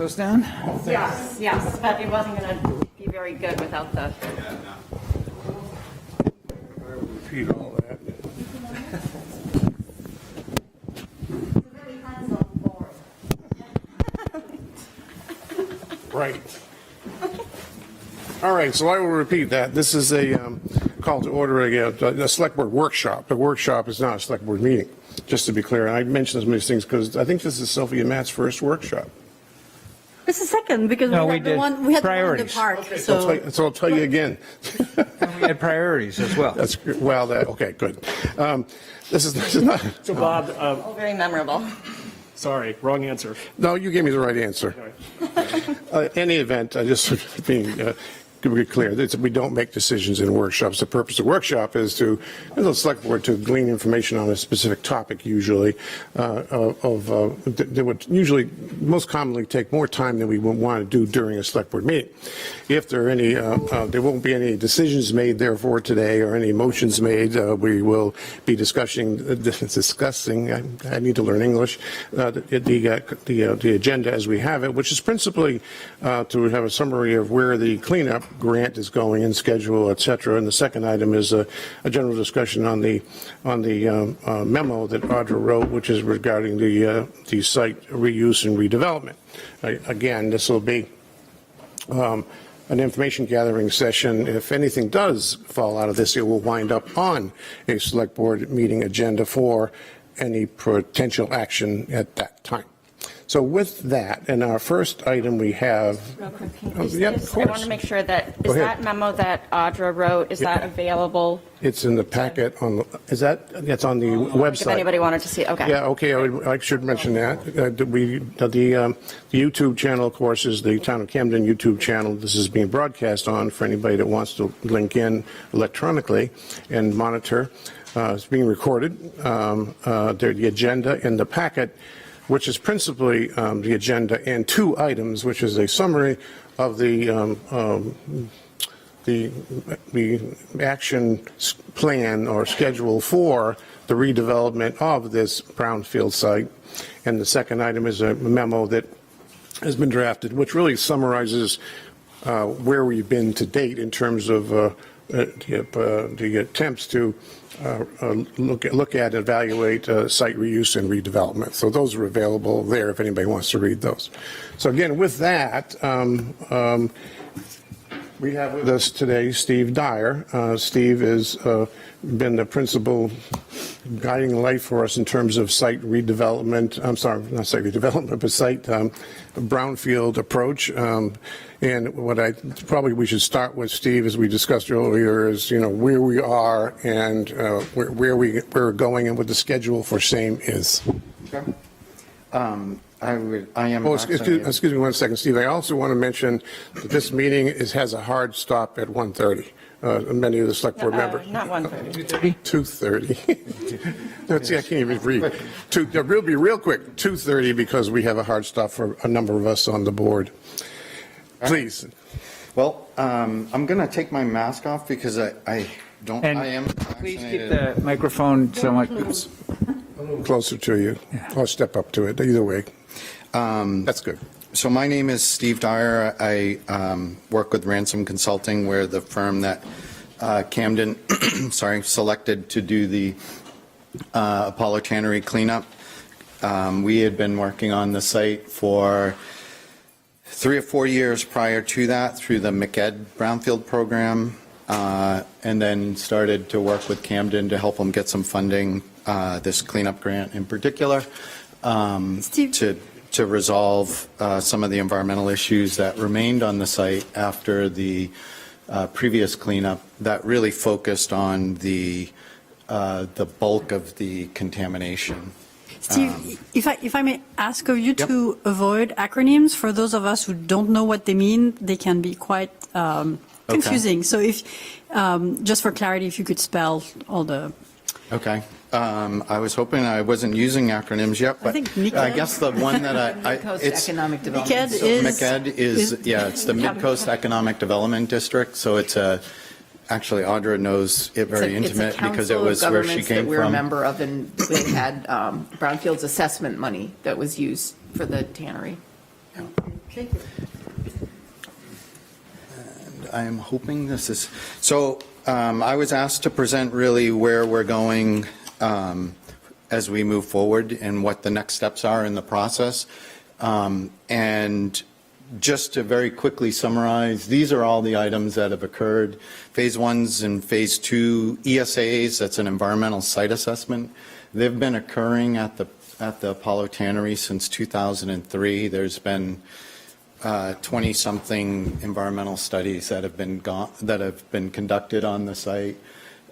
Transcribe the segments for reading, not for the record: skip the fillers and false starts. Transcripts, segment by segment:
those down? Yes, yes, but it wasn't going to be very good without the. Repeat all that. Right. All right, so I will repeat that. This is a call to order a select board workshop. The workshop is not a select board meeting, just to be clear. And I mentioned some of these things because I think this is Sophie and Matt's first workshop. It's a second because No, we we had the did one we had priorities. the one in the park. So I'll tell you again. And we had priorities as well. That's well. Okay, good. This is not. So Bob, Oh, very memorable. sorry, wrong answer. No, you gave me the right answer. Any event, just being to be clear, we don't make decisions in workshops. The purpose of the workshop is to, as a select board, to glean information on a specific topic, usually, that would usually most commonly take more time than we would want to do during a select board meeting. If there are any, there won't be any decisions made, therefore, today, or any motions made, we will be discussing. I need to learn English. The agenda as we have it, which is principally to have a summary of where the cleanup grant is going and schedule, et cetera. And the second item is a general discussion on the memo that Audra wrote, which is regarding the site reuse and redevelopment. Again, this will be an information gathering session. If anything does fall out of this, it will wind up on a select board meeting agenda for any potential action at that time. So with that, and our first item we have. Real quick, Yeah, of I course. want to make sure that, Go is ahead. that memo that Audra wrote, is that available? It's in the packet on, it's on the website. If anybody wanted to see, okay. Yeah, okay, I should mention that. The YouTube channel, of course, is the Town of Camden YouTube channel. This is being broadcast on for anybody that wants to link in electronically and monitor. It's being recorded. The agenda in the packet, which is principally the agenda and two items, which is a summary of the action plan or schedule for the redevelopment of this brownfield site. And the second item is a memo that has been drafted, which really summarizes where we've been to date in terms of the attempts to look at, evaluate site reuse and redevelopment. So those are available there if anybody wants to read those. So again, with that, we have with us today Steve Dyer. Steve has been the principal guiding light for us in terms of site redevelopment. I'm sorry, not site redevelopment, but site brownfield approach. And what we should start with, Steve, as we discussed earlier, is where we are and where we're going and what the schedule for same is. Okay. I am. Oh, excuse me 1 second, Steve. I also want to mention that this meeting has a hard stop at 1:30. Many of the select board members. Not 1:30. 2:30. Let's see, I can't even read. We'll be real quick. 2:30 because we have a hard stop for a number of us on the board. Please. Well, I'm going to take my mask off because I don't. And I am. please keep vaccinated. the microphone somewhat Closer to you. I'll step up to it. Either way. That's good. So my name is Steve Dyer. I work with Ransom Consulting. We're the firm that Camden, selected to do the Apollo Tannery cleanup. We had been working on the site for 3 or 4 years prior to that through the McEd Brownfield program, and then started to work with Camden to help them get some funding, this cleanup grant in particular, to resolve some of the environmental issues that remained on the site after the previous cleanup that really focused on the bulk of the contamination. Steve, if I may ask of you to avoid acronyms, for those of us who don't know what they mean, they can be quite confusing. So if, just for clarity, if you could spell all the... Okay. I was hoping I wasn't using acronyms yet, but I guess the one that it's Economic Development. McEd is it's the Mid-Coast Economic Development District. So it's actually Audra knows it very intimate because it was where she came that we're from. a member of, and they had Brownfield's assessment money that was used for the tannery. Thank you. I am hoping this is, so I was asked to present really where we're going as we move forward and what the next steps are in the process. And just to very quickly summarize, these are all the items that have occurred. Phase 1s and Phase 2 ESAs, that's an environmental site assessment. They've been occurring at the Apollo Tannery since 2003. There's been 20-something environmental studies that have been conducted on the site.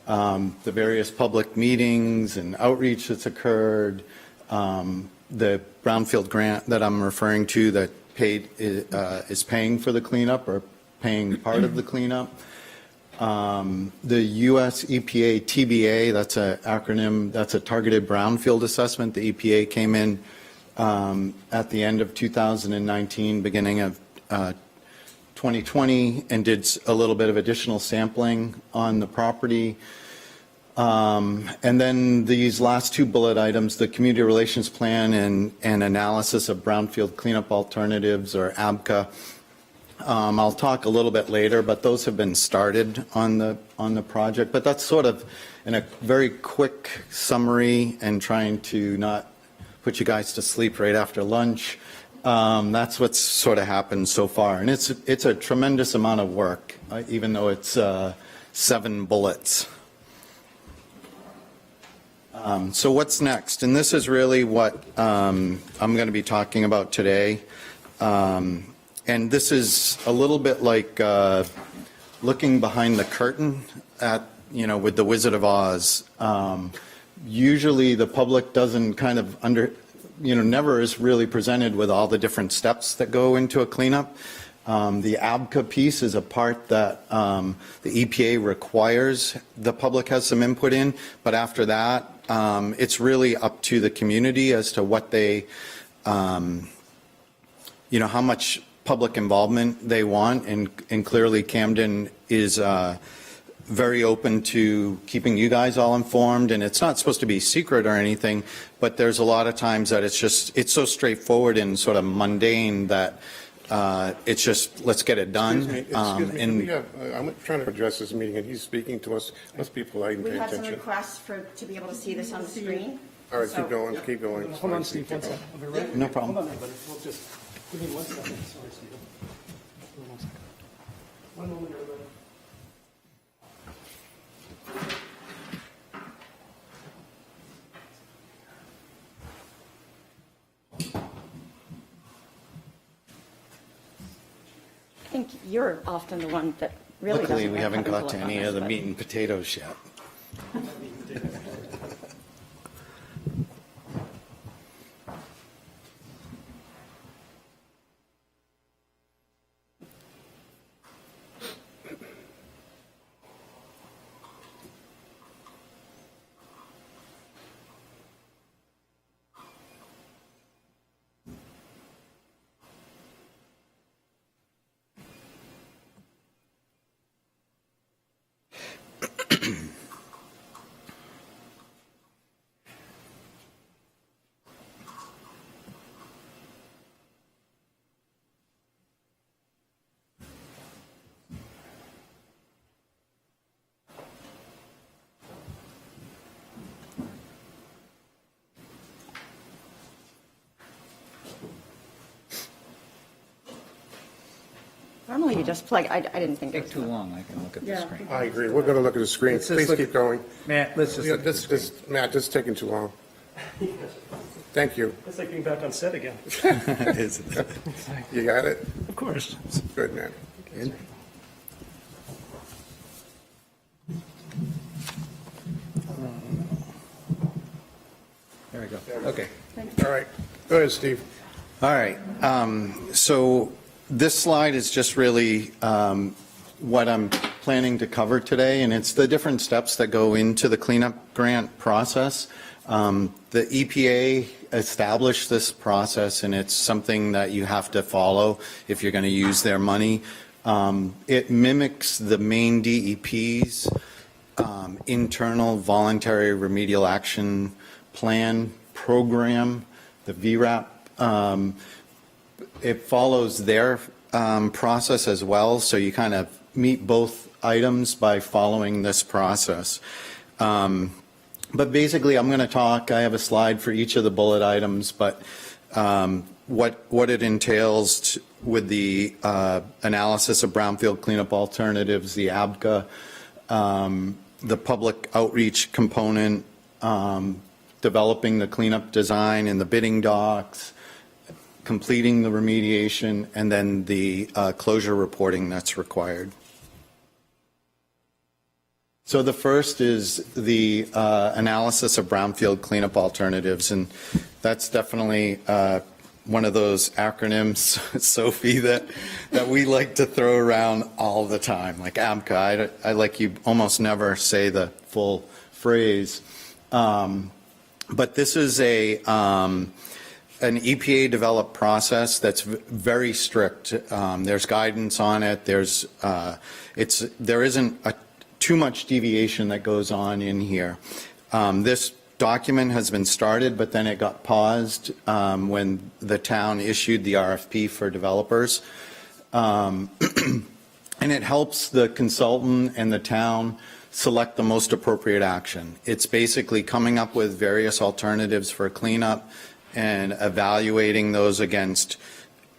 The various public meetings and outreach that's occurred, the brownfield grant that I'm referring to that is paying for the cleanup or paying part of the cleanup. The US EPA TBA, that's an acronym, that's a targeted brownfield assessment. The EPA came in at the end of 2019, beginning of 2020, and did a little bit of additional sampling on the property. And then these last two bullet items, the community relations plan and analysis of brownfield cleanup alternatives, or ABCA. I'll talk a little bit later, but those have been started on the project. But that's sort of in a very quick summary and trying to not put you guys to sleep right after lunch. That's what's sort of happened so far. And it's a tremendous amount of work, even though it's 7 bullets. So what's next? And this is really what I'm going to be talking about today. And this is a little bit like looking behind the curtain at, with the Wizard of Oz. Usually the public doesn't kind of never is really presented with all the different steps that go into a cleanup. The ABCA piece is a part that the EPA requires the public has some input in, but after that, it's really up to the community as to what they, how much public involvement they want, and clearly Camden is very open to keeping you guys all informed, and it's not supposed to be secret or anything, but there's a lot of times that it's so straightforward and sort of mundane that it's just, let's get it done. Excuse me, I'm trying to address this meeting, and he's speaking to us. Most people I can We pay had some attention. requests to be able to see this on the screen. All right, So- keep going. Hold on, Steve, one second. I'll be right- No problem. Hold on, everybody. We'll just, give me 1 second. Sorry, Steve. Hold on 1 second. One moment, everybody. I think you're often the one that really doesn't. Luckily, we haven't have got to look any on of the this, meat and potatoes yet. Normally you just plug, I didn't think it Take was. too long, I can look at the Yeah. screen. I agree, we're going to look at the screen. Let's just Please look keep at- going. Matt, let's just Yeah, look at the screen. Matt, this is taking too long. Thank you. It's like being back on set again. You got it? Of course. Good, man. There we go. Okay. All right, go ahead, Steve. All right. So this slide is just really what I'm planning to cover today, and it's the different steps that go into the cleanup grant process. The EPA established this process, and it's something that you have to follow if you're going to use their money. It mimics the main DEP's internal voluntary remedial action plan program, the VRAP. it follows their process as well, so you kind of meet both items by following this process. But basically, I'm going to talk, I have a slide for each of the bullet items, but what it entails with the analysis of brownfield cleanup alternatives, the ABCA, the public outreach component, developing the cleanup design and the bidding docs, completing the remediation, and then the closure reporting that's required. So the first is the analysis of brownfield cleanup alternatives, and that's definitely one of those acronyms, Sophie, that we like to throw around all the time, like ABCA. I like you almost never say the full phrase. But this is an EPA developed process that's very strict. There's guidance on it. There isn't too much deviation that goes on in here. This document has been started, but then it got paused when the town issued the RFP for developers. And it helps the consultant and the town select the most appropriate action. It's basically coming up with various alternatives for cleanup and evaluating those against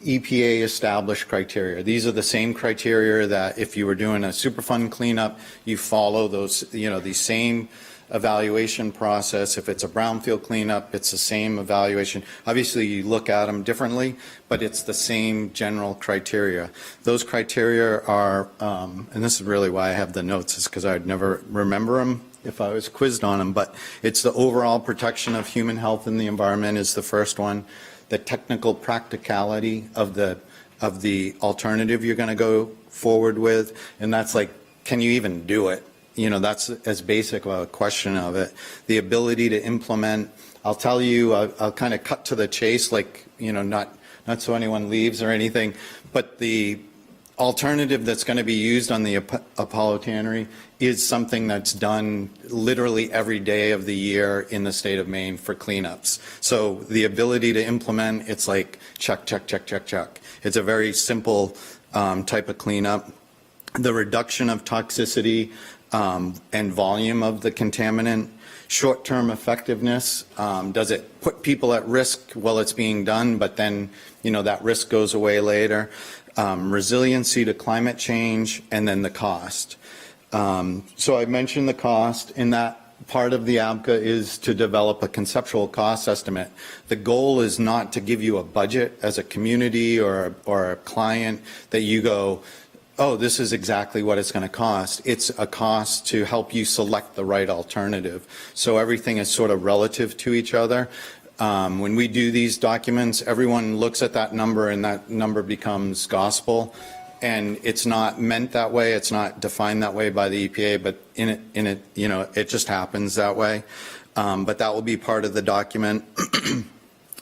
EPA established criteria. These are the same criteria that if you were doing a Superfund cleanup, you follow those, the same evaluation process. If it's a brownfield cleanup, it's the same evaluation. Obviously, you look at them differently, but it's the same general criteria. Those criteria are, and this is really why I have the notes, is because I'd never remember them if I was quizzed on them, but it's the overall protection of human health and the environment is the first one. The technical practicality of the alternative you're going to go forward with, and that's like, can you even do it? That's as basic a question of it. The ability to implement, I'll tell you, I'll kind of cut to the chase, like, not so anyone leaves or anything, but the alternative that's going to be used on the Apollo Tannery is something that's done literally every day of the year in the state of Maine for cleanups. So the ability to implement, it's like check, check, check, check, check. It's a very simple type of cleanup. The reduction of toxicity and volume of the contaminant, short-term effectiveness, does it put people at risk while it's being done, but then, that risk goes away later, resiliency to climate change, and then the cost. So I mentioned the cost, and that part of the ABCA is to develop a conceptual cost estimate. The goal is not to give you a budget as a community or a client that you go, oh, this is exactly what it's going to cost. It's a cost to help you select the right alternative. So everything is sort of relative to each other. When we do these documents, everyone looks at that number and that number becomes gospel. And it's not meant that way. It's not defined that way by the EPA, but in it, it just happens that way. But that will be part of the document.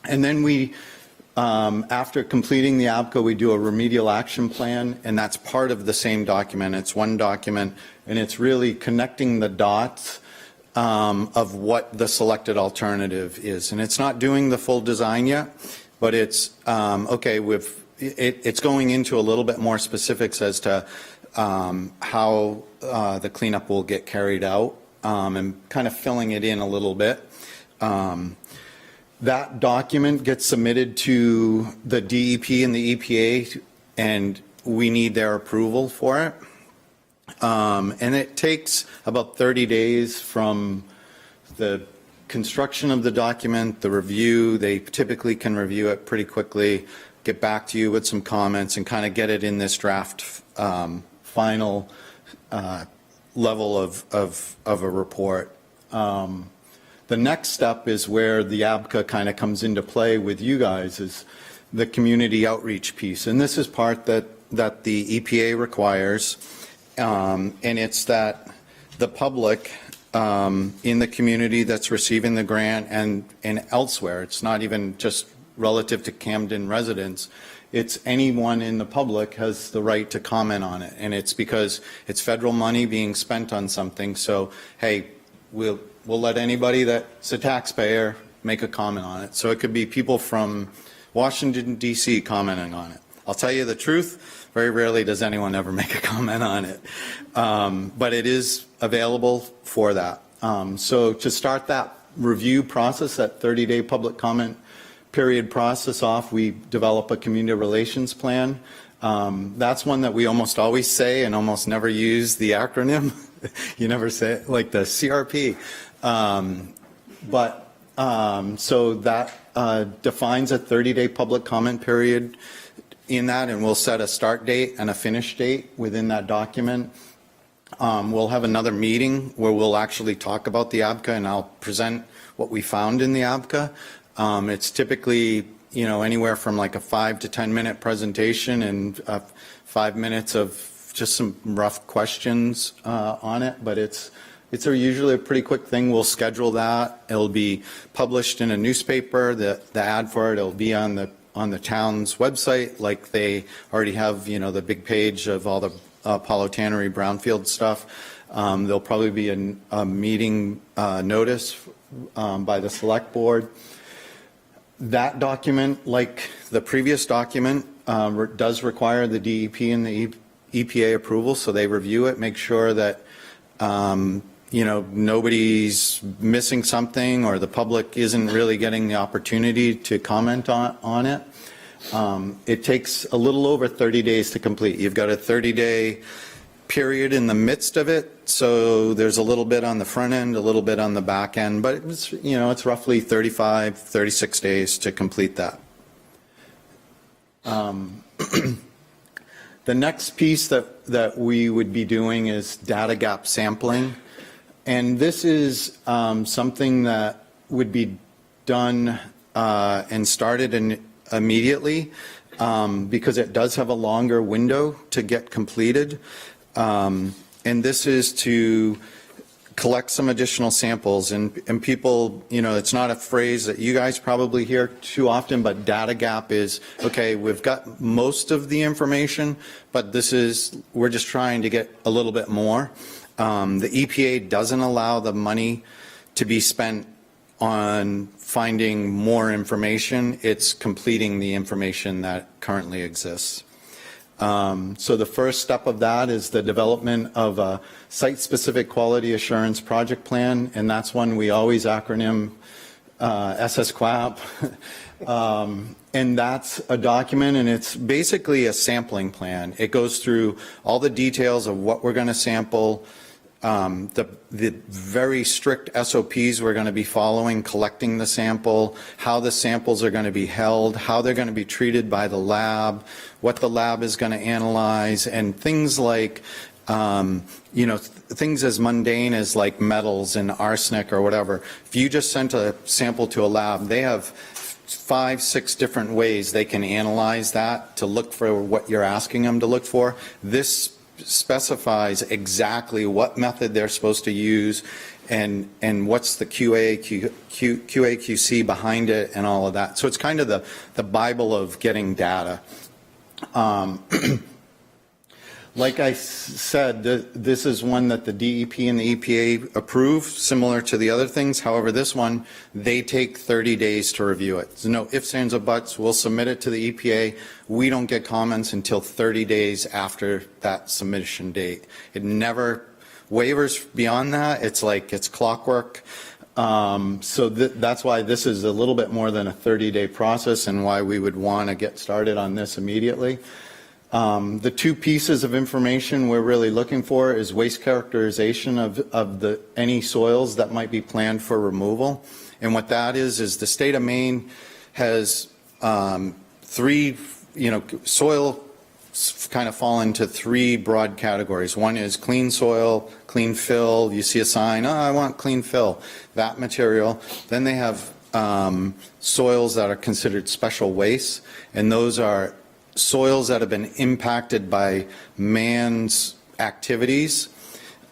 And then we, after completing the ABCA, we do a remedial action plan, and that's part of the same document. It's one document, and it's really connecting the dots of what the selected alternative is. And it's not doing the full design yet, but it's, it's going into a little bit more specifics as to how the cleanup will get carried out and kind of filling it in a little bit. That document gets submitted to the DEP and the EPA, and we need their approval for it. And it takes about 30 days from the construction of the document, the review. They typically can review it pretty quickly, get back to you with some comments, and kind of get it in this draft final level of a report. The next step is where the ABCA kind of comes into play with you guys, is the community outreach piece. And this is part that the EPA requires, and it's that the public in the community that's receiving the grant and elsewhere, it's not even just relative to Camden residents, it's anyone in the public has the right to comment on it. And it's because it's federal money being spent on something. So, hey, we'll let anybody that's a taxpayer make a comment on it. So it could be people from Washington, D.C. commenting on it. I'll tell you the truth, very rarely does anyone ever make a comment on it. But it is available for that. So to start that review process, that 30-day public comment period process off, we develop a community relations plan. That's one that we almost always say and almost never use the acronym. You never say it, like the CRP. So that defines a 30-day public comment period in that, and we'll set a start date and a finish date within that document. We'll have another meeting where we'll actually talk about the ABCA, and I'll present what we found in the ABCA. It's typically, anywhere from like a 5 to 10 minute presentation and 5 minutes of just some rough questions on it, but it's usually a pretty quick thing. We'll schedule that. It'll be published in a newspaper. The ad for it will be on the town's website, like they already have, the big page of all the Apollo Tannery brownfield stuff. There'll probably be a meeting notice by the select board. That document, like the previous document, does require the DEP and the EPA approval, so they review it, make sure that nobody's missing something or the public isn't really getting the opportunity to comment on it. It takes a little over 30 days to complete. You've got a 30-day period in the midst of it, so there's a little bit on the front end, a little bit on the back end, but it's roughly 35, 36 days to complete that. The next piece that we would be doing is data gap sampling, and this is something that would be done and started immediately because it does have a longer window to get completed. And this is to collect some additional samples, and people, it's not a phrase that you guys probably hear too often, but data gap is, okay, we've got most of the information, but we're just trying to get a little bit more. The EPA doesn't allow the money to be spent on finding more information. It's completing the information that currently exists. So the first step of that is the development of a site-specific quality assurance project plan, and that's one we always acronym SSQAP. And that's a document, and it's basically a sampling plan. It goes through all the details of what we're going to sample, the very strict SOPs we're going to be following, collecting the sample, how the samples are going to be held, how they're going to be treated by the lab, what the lab is going to analyze, and things like, things as mundane as like metals and arsenic or whatever. If you just sent a sample to a lab, they have 5, 6 different ways they can analyze that to look for what you're asking them to look for. This specifies exactly what method they're supposed to use and what's the QA/QC behind it and all of that. So it's kind of the Bible of getting data. Like I said, this is one that the DEP and the EPA approve, similar to the other things. However, this one, they take 30 days to review it. There's no ifs, ands, or buts. We'll submit it to the EPA. We don't get comments until 30 days after that submission date. It never wavers beyond that. It's clockwork. So that's why this is a little bit more than a 30-day process and why we would want to get started on this immediately. The 2 pieces of information we're really looking for is waste characterization of any soils that might be planned for removal. And what that is the state of Maine has 3, soil kind of fall into 3 broad categories. One is clean soil, clean fill. You see a sign, I want clean fill, that material. Then they have soils that are considered special waste, and those are soils that have been impacted by man's activities.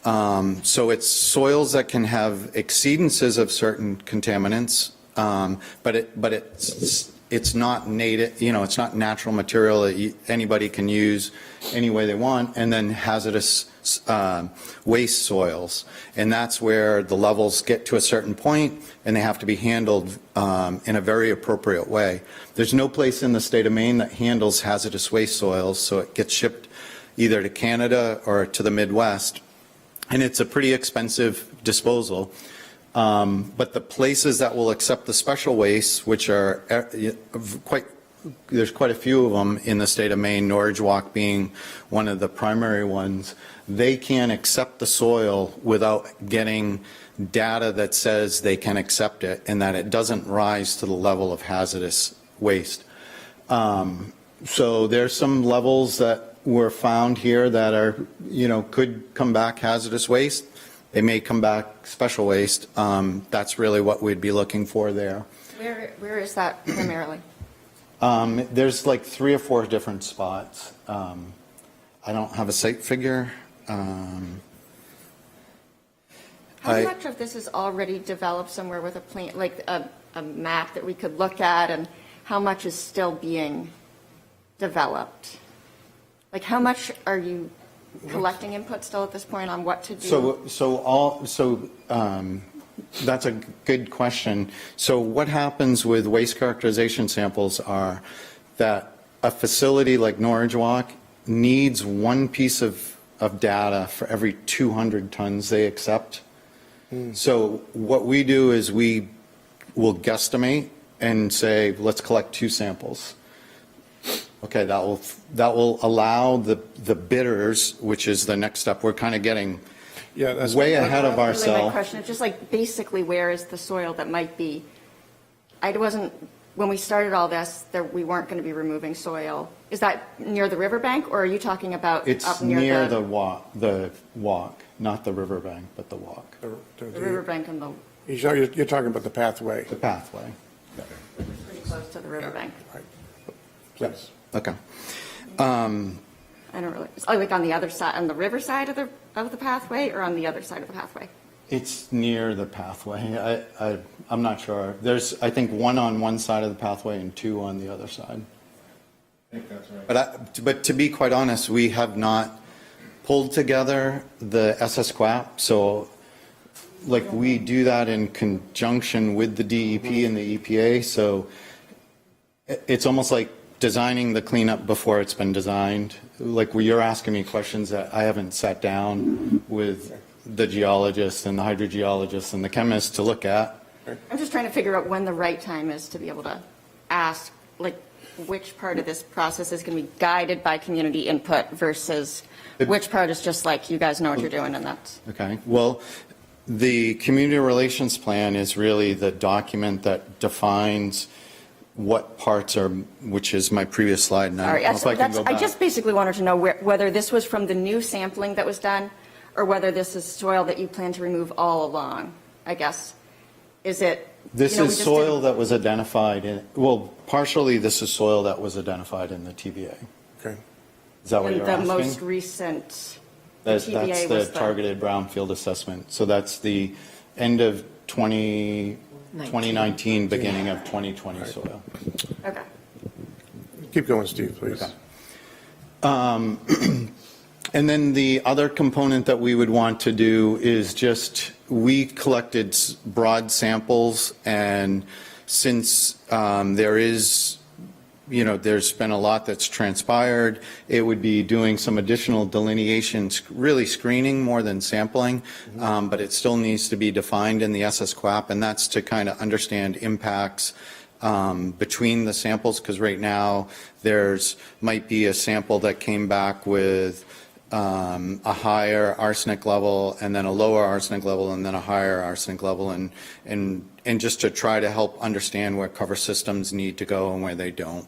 So it's soils that can have exceedances of certain contaminants, but it's not native, it's not natural material that anybody can use any way they want, and then hazardous waste soils. And that's where the levels get to a certain point and they have to be handled in a very appropriate way. There's no place in the state of Maine that handles hazardous waste soils, so it gets shipped either to Canada or to the Midwest. And it's a pretty expensive disposal. But the places that will accept the special wastes, which are there's quite a few of them in the state of Maine, Norridgewock being one of the primary ones, they can accept the soil without getting data that says they can accept it and that it doesn't rise to the level of hazardous waste. So there's some levels that were found here that are, could come back hazardous waste. They may come back special waste. That's really what we'd be looking for there. Where is that primarily? There's like 3 or 4 different spots. I don't have a site figure. How much of this is already developed somewhere with a plan, like a map that we could look at, and how much is still being developed? Like, how much are you collecting input still at this point on what to do? So that's a good question. So what happens with waste characterization samples are that a facility like Norridgewock needs one piece of data for every 200 tons they accept. So what we do is we will guesstimate and say, let's collect 2 samples. Okay, that will allow the bidders, which is the next step. We're kind of getting way ahead of My ourselves. question is just like basically where is the soil that might be, when we started all this, we weren't going to be removing soil. Is that near the riverbank, or are you talking about It's up near the walk, not the riverbank, but the walk, the riverbank and the, You're talking about the pathway. the pathway. pretty close to the riverbank? Right. Please. Okay. I don't really, like on the other side, on the river side of the pathway, or on the other side of the pathway? It's near the pathway. I'm not sure. There's, I think, 1 on one side of the pathway and 2 on the other side. I think that's right. But to be quite honest, we have not pulled together the SSQAP. So, like, we do that in conjunction with the DEP and the EPA. So it's almost like designing the cleanup before it's been designed. Like, you're asking me questions that I haven't sat down with the geologists and the hydrogeologists and the chemists to look at. I'm just trying to figure out when the right time is to be able to ask, like, which part of this process is going to be guided by community input versus which part is just like, you guys know what you're doing and that's. Okay, well, the community relations plan is really the document that defines what parts are, which is my previous slide. And All right, I don't know if I can go back. I just basically wanted to know whether this was from the new sampling that was done, or whether this is soil that you plan to remove all along, I guess. Is it? This we is just soil did- that was identified in, well, partially this is soil that was identified in the TBA. Okay. Is that what in you're the asking? most recent. That's TBA the was targeted brownfield assessment. So that's the end of 2019, beginning of 2020 soil. Okay. Keep going, Steve, please. And then the other component that we would want to do is just, we collected broad samples, and since there is, there's been a lot that's transpired, it would be doing some additional delineations, really screening more than sampling, but it still needs to be defined in the SSQAP, and that's to kind of understand impacts between the samples, because right now might be a sample that came back with a higher arsenic level, and then a lower arsenic level, and then a higher arsenic level, and just to try to help understand where cover systems need to go and where they don't.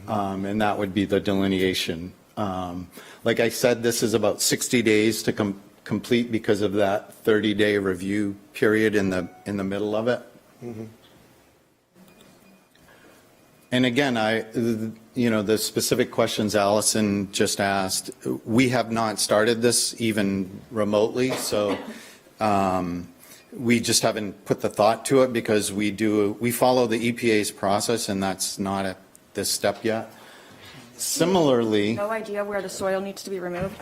And that would be the delineation. Like I said, this is about 60 days to complete because of that 30-day review period in the middle of it. And again, the specific questions Allison just asked, we have not started this even remotely. So We just haven't put the thought to it because we follow the EPA's process, and that's not at this step yet. Similarly, No idea where the soil needs to be removed?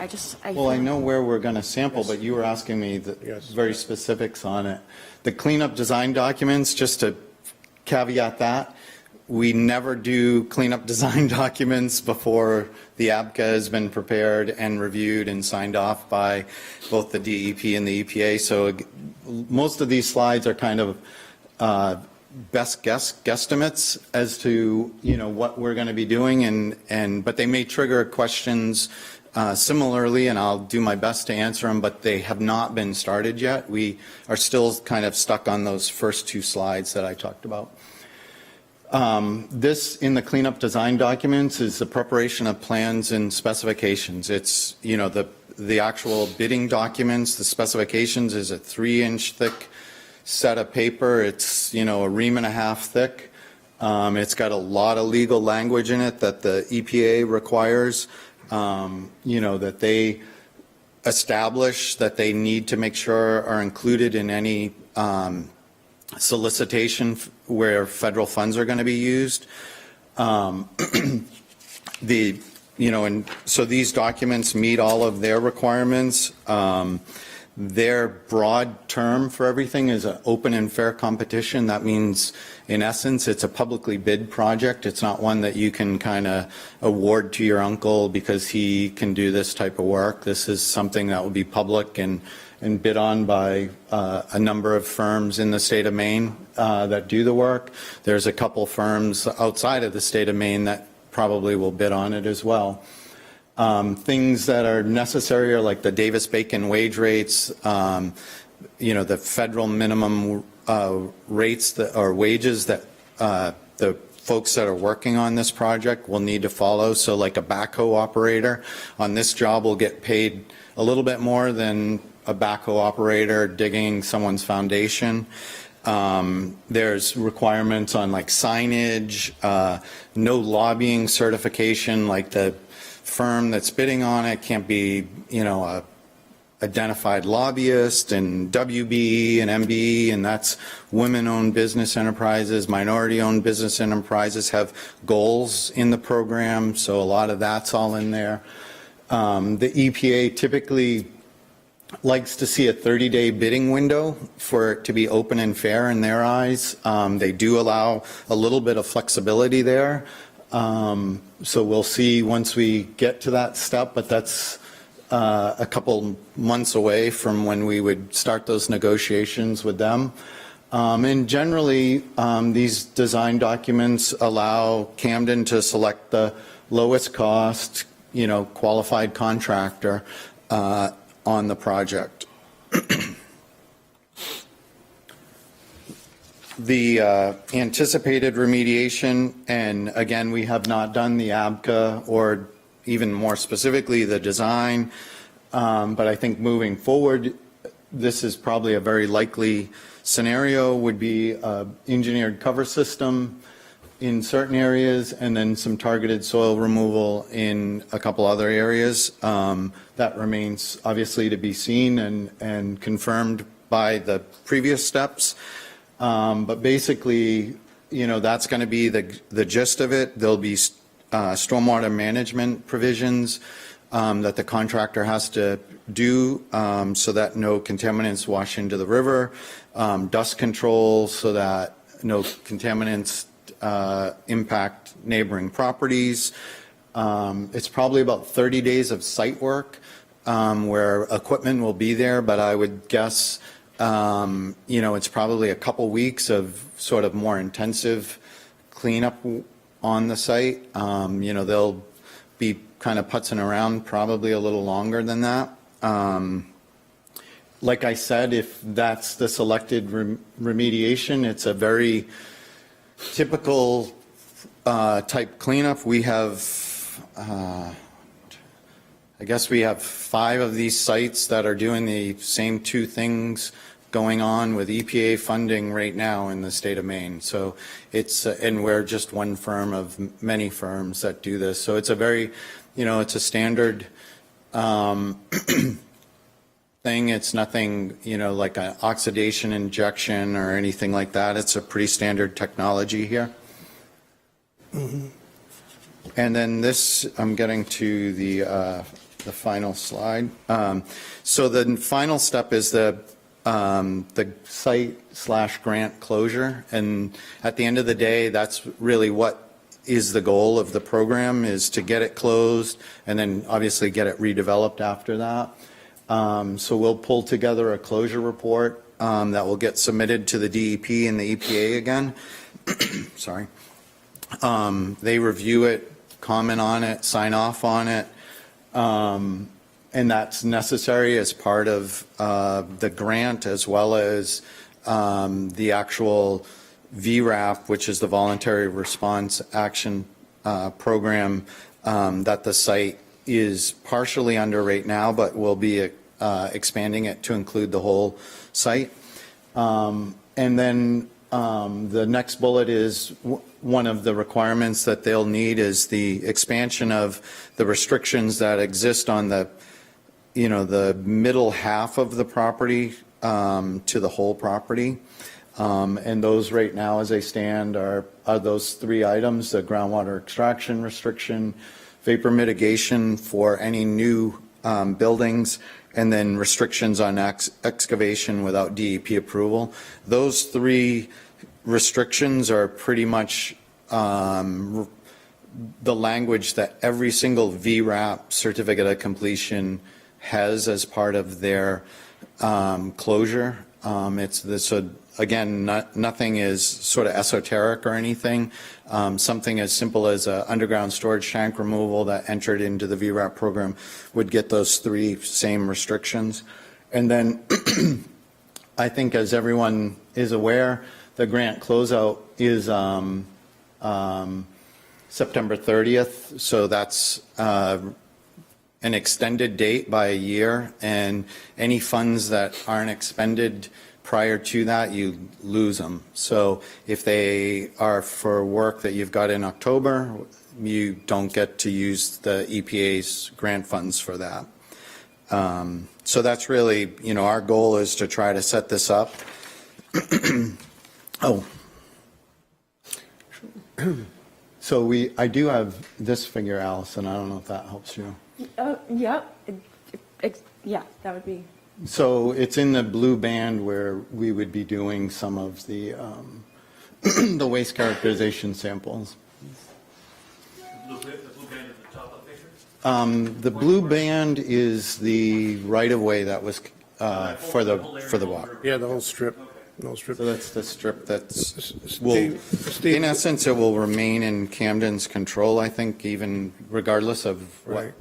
well, I know where we're going to sample, but you were asking me the Yes. very specifics on it. The cleanup design documents, just to caveat that, we never do cleanup design documents before the ABCA has been prepared and reviewed and signed off by both the DEP and the EPA. So most of these slides are kind of best guesstimates as to, what we're going to be doing, but they may trigger questions similarly, and I'll do my best to answer them, but they have not been started yet. We are still kind of stuck on those first two slides that I talked about. This, in the cleanup design documents, is the preparation of plans and specifications. It's, the actual bidding documents, the specifications is a 3-inch thick set of paper. It's, a ream and a half thick. It's got a lot of legal language in it that the EPA requires, that they establish that they need to make sure are included in any solicitation where federal funds are going to be used. And so these documents meet all of their requirements. Their broad term for everything is an open and fair competition. That means, in essence, it's a publicly bid project. It's not one that you can kind of award to your uncle because he can do this type of work. This is something that will be public and bid on by a number of firms in the state of Maine that do the work. There's a couple firms outside of the state of Maine that probably will bid on it as well. Things that are necessary are like the Davis-Bacon wage rates, the federal minimum rates or wages that the folks that are working on this project will need to follow. So like a backhoe operator on this job will get paid a little bit more than a backhoe operator digging someone's foundation. There's requirements on like signage, no lobbying certification, like the firm that's bidding on it can't be, a identified lobbyist, and WB and MB, and that's women-owned business enterprises, minority-owned business enterprises have goals in the program, so a lot of that's all in there. The EPA typically likes to see a 30-day bidding window for it to be open and fair in their eyes. They do allow a little bit of flexibility there. So we'll see once we get to that step, but that's a couple months away from when we would start those negotiations with them. And generally, these design documents allow Camden to select the lowest cost, qualified contractor on the project. The anticipated remediation, and again, we have not done the ABCA or even more specifically the design, but I think moving forward, this is probably a very likely scenario would be engineered cover system in certain areas and then some targeted soil removal in a couple other areas. That remains obviously to be seen and confirmed by the previous steps. But basically, that's going to be the gist of it. There'll be stormwater management provisions that the contractor has to do so that no contaminants wash into the river, dust control so that no contaminants impact neighboring properties. It's probably about 30 days of site work where equipment will be there, but I would guess it's probably a couple weeks of sort of more intensive cleanup on the site. They'll be kind of putzing around probably a little longer than that. Like I said, if that's the selected remediation, it's a very typical type cleanup. We have, I guess we have 5 of these sites that are doing the same 2 things going on with EPA funding right now in the state of Maine. So it's, and we're just one firm of many firms that do this. So it's a very, it's a standard thing. It's nothing, like an oxidation injection or anything like that. It's a pretty standard technology here. And then this, I'm getting to the final slide. So the final step is the site/grant closure. And at the end of the day, that's really what is the goal of the program, is to get it closed and then obviously get it redeveloped after that. So we'll pull together a closure report that will get submitted to the DEP and the EPA again. Sorry. They review it, comment on it, sign off on it. And that's necessary as part of the grant, as well as the actual VRAP, which is the Voluntary Response Action Program that the site is partially under right now, but we'll be expanding it to include the whole site. And then the next bullet is one of the requirements that they'll need is the expansion of the restrictions that exist on the middle half of the property to the whole property. And those right now, as they stand, are those three items: the groundwater extraction restriction, vapor mitigation for any new buildings, and then restrictions on excavation without DEP approval. Those three restrictions are pretty much the language that every single VRAP certificate of completion has as part of their closure. So again, nothing is sort of esoteric or anything. Something as simple as an underground storage tank removal that entered into the VRAP program would get those three same restrictions. And then I think, as everyone is aware, the grant closeout is September 30th. So that's an extended date by a year, and any funds that aren't expended prior to that, you lose them. So if they are for work that you've got in October, you don't get to use the EPA's grant funds for that. So that's really, our goal is to try to set this up. So I do have this figure, Allison. I don't know if that helps you. Yeah, yeah, that would be. So it's in the blue band where we would be doing some of the the waste characterization samples. The blue band at the top of the picture? The blue band is the right-of-way that was for the water. Yeah, the whole strip. The whole strip. So that's the strip that's, Steve, in essence, it will remain in Camden's control, I think, even regardless of what Right.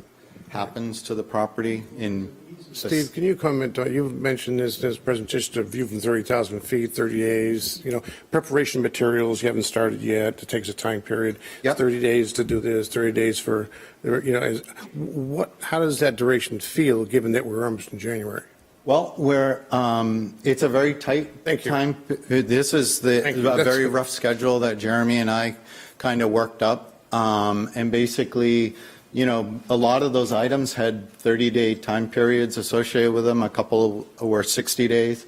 happens to the property in. Steve, can you comment on, you mentioned this presentation, a view from 30,000 feet, 30 days, preparation materials, you haven't started yet, it takes a time period. Yep. 30 days to do this, 30 days for, how does that duration feel, given that we're almost in January? Well, it's a very tight Thank you. time. This is Thank you. a very rough schedule that Jeremy and I kind of worked up. And basically, a lot of those items had 30-day time periods associated with them. A couple were 60 days.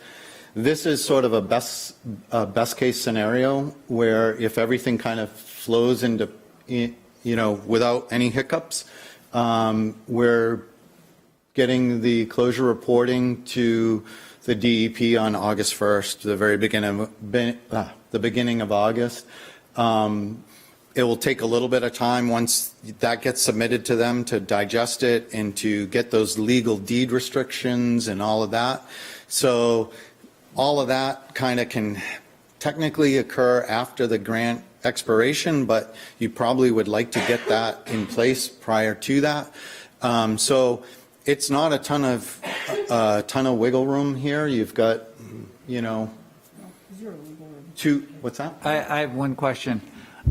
This is sort of a best case scenario where if everything kind of flows into, without any hiccups, we're getting the closure reporting to the DEP on August 1st, the beginning of August. It will take a little bit of time once that gets submitted to them to digest it and to get those legal deed restrictions and all of that. So all of that kind of can technically occur after the grant expiration, but you probably would like to get that in place prior to that. So it's not a ton of wiggle room here. You've got, what's that? I have one question.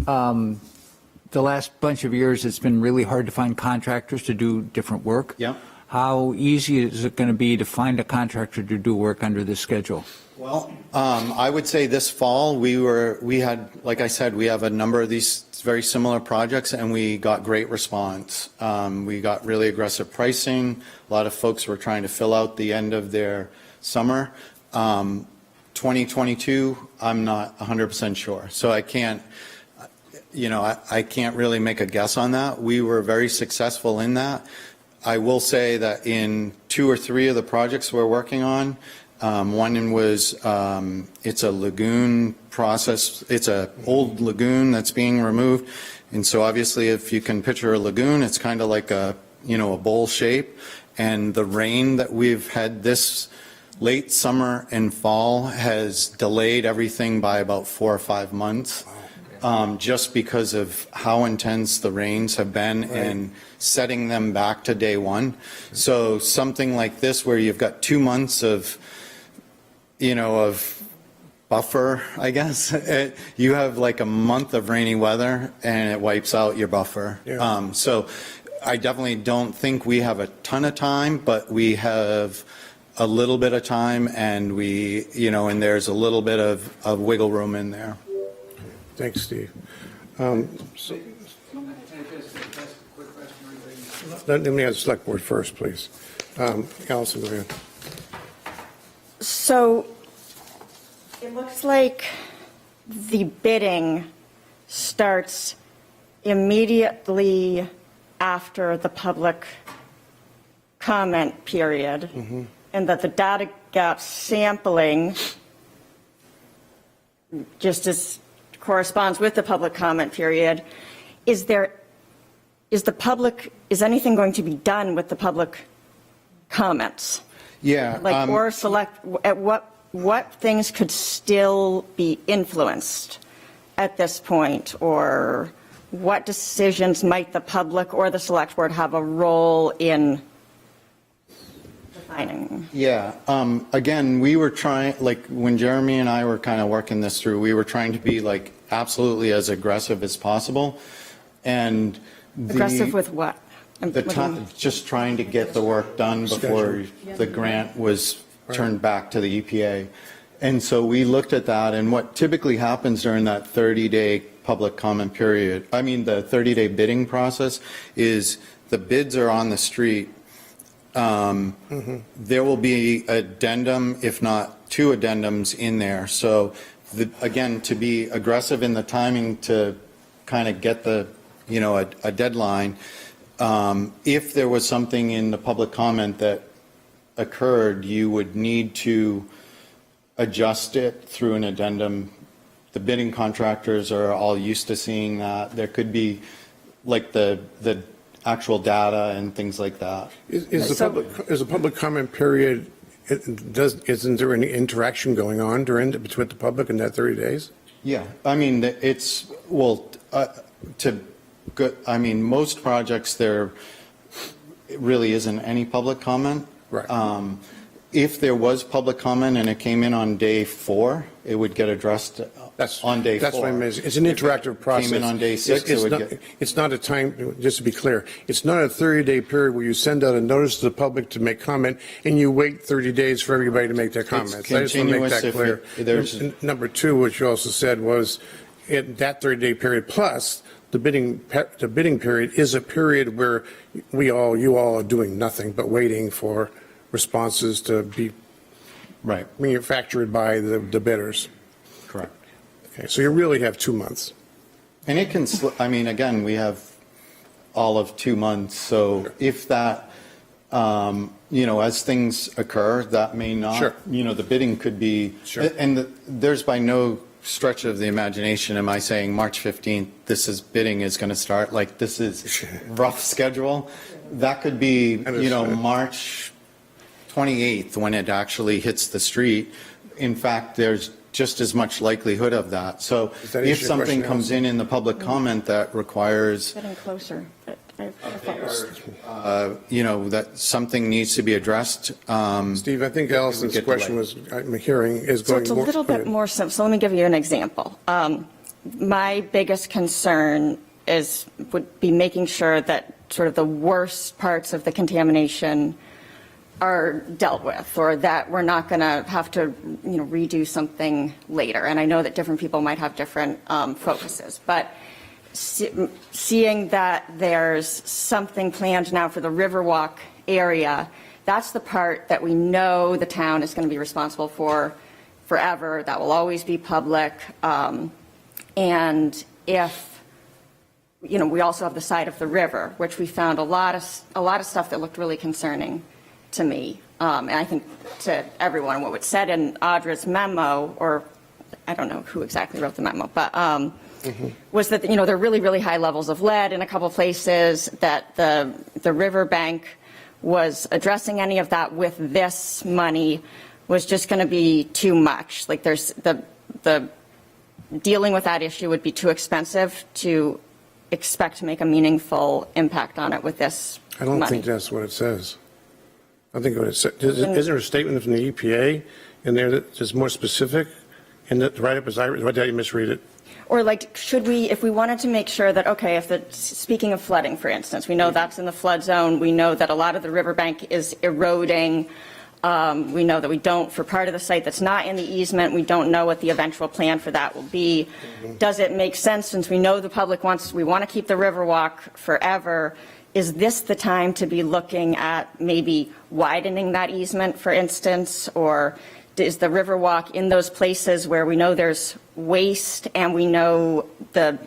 The last bunch of years, it's been really hard to find contractors to do different work. Yeah. how easy is it going to be to find a contractor to do work under this schedule? Well, I would say this fall, we had, like I said, we have a number of these very similar projects, and we got great response. We got really aggressive pricing. A lot of folks were trying to fill out the end of their summer. 2022, I'm not 100% sure. So I can't, I can't really make a guess on that. We were very successful in that. I will say that in 2 or 3 of the projects we're working on, one was, it's a lagoon process. It's an old lagoon that's being removed. And so obviously if you can picture a lagoon, it's kind of like a bowl shape. And the rain that we've had this late summer and fall has delayed everything by about 4 or 5 months. Just because of how intense the rains have been and setting them back to day one. So something like this where you've got 2 months of buffer, I guess. You have like a month of rainy weather and it wipes out your buffer. Yeah. So I definitely don't think we have a ton of time, but we have a little bit of time, and and there's a little bit of wiggle room in there. Thanks, Steve. Let me ask the select board first, please. Allison, go ahead. So it looks like the bidding starts immediately after the public comment period, and that the data gap sampling just as corresponds with the public comment period. Is anything going to be done with the public comments? Yeah. Or select, at what things could still be influenced at this point? Or what decisions might the public or the select board have a role in defining? Yeah. Again, we were trying, like when Jeremy and I were kind of working this through, we were trying to be like absolutely as aggressive as possible. And Aggressive with what? Just trying to get the work done before the grant was turned back to the EPA. And so we looked at that, and what typically happens during that 30-day public comment period, the 30-day bidding process, is the bids are on the street. There will be addendum, if not 2 addendums in there. So again, to be aggressive in the timing to kind of get a deadline, if there was something in the public comment that occurred, you would need to adjust it through an addendum. The bidding contractors are all used to seeing that. There could be like the actual data and things like that. Is the public comment period, isn't there any interaction going on between the public in that 30 days? Yeah, most projects there really isn't any public comment. Right. If there was public comment and it came in on day 4, it would get addressed on day 4. That's what I mean. It's an interactive process. Came in on day 6, it's not a time, just to be clear, it's not a 30-day period where you send out a notice to the public to make comment and you wait 30 days for everybody to make their comments. I just want to make that clear. Number 2, which you also said was in that 30-day period plus the bidding period is a period where you all are doing nothing but waiting for responses to be manufactured by the bidders. Correct. Okay, so you really have 2 months. And it can, again, we have all of 2 months. So if that, as things occur, that may not, the bidding could be, and there's by no stretch of the imagination am I saying March 15th, bidding is going to start. Like this is rough schedule. That could be, March 28th when it actually hits the street. In fact, there's just as much likelihood of that. So if something comes in the public comment that requires, Getting closer. that something needs to be addressed. Steve, I think Allison's question was, I'm hearing, is going more. So it's a little bit more simple. So let me give you an example. My biggest concern would be making sure that sort of the worst parts of the contamination are dealt with, or that we're not going to have to, redo something later. And I know that different people might have different focuses, but seeing that there's something planned now for the Riverwalk area, that's the part that we know the town is going to be responsible for forever. That will always be public. And if, we also have the side of the river, which we found a lot of stuff that looked really concerning to me. And I think to everyone, what was said in Audra's memo, or I don't know who exactly wrote the memo, but was that, there are really, really high levels of lead in a couple places, that the riverbank was addressing any of that with this money was just going to be too much. Like there's the dealing with that issue would be too expensive to expect to make a meaningful impact on it with this money. I don't think that's what it says. I think what it says, isn't there a statement from the EPA in there that's more specific? And that right up as I did I misread it? Or like, should we, if we wanted to make sure that, okay, speaking of flooding, for instance, we know that's in the flood zone. We know that a lot of the riverbank is eroding. We know that we don't, for part of the site that's not in the easement, we don't know what the eventual plan for that will be. Does it make sense, since we know the public we want to keep the Riverwalk forever, is this the time to be looking at maybe widening that easement, for instance, or is the Riverwalk in those places where we know there's waste and we know the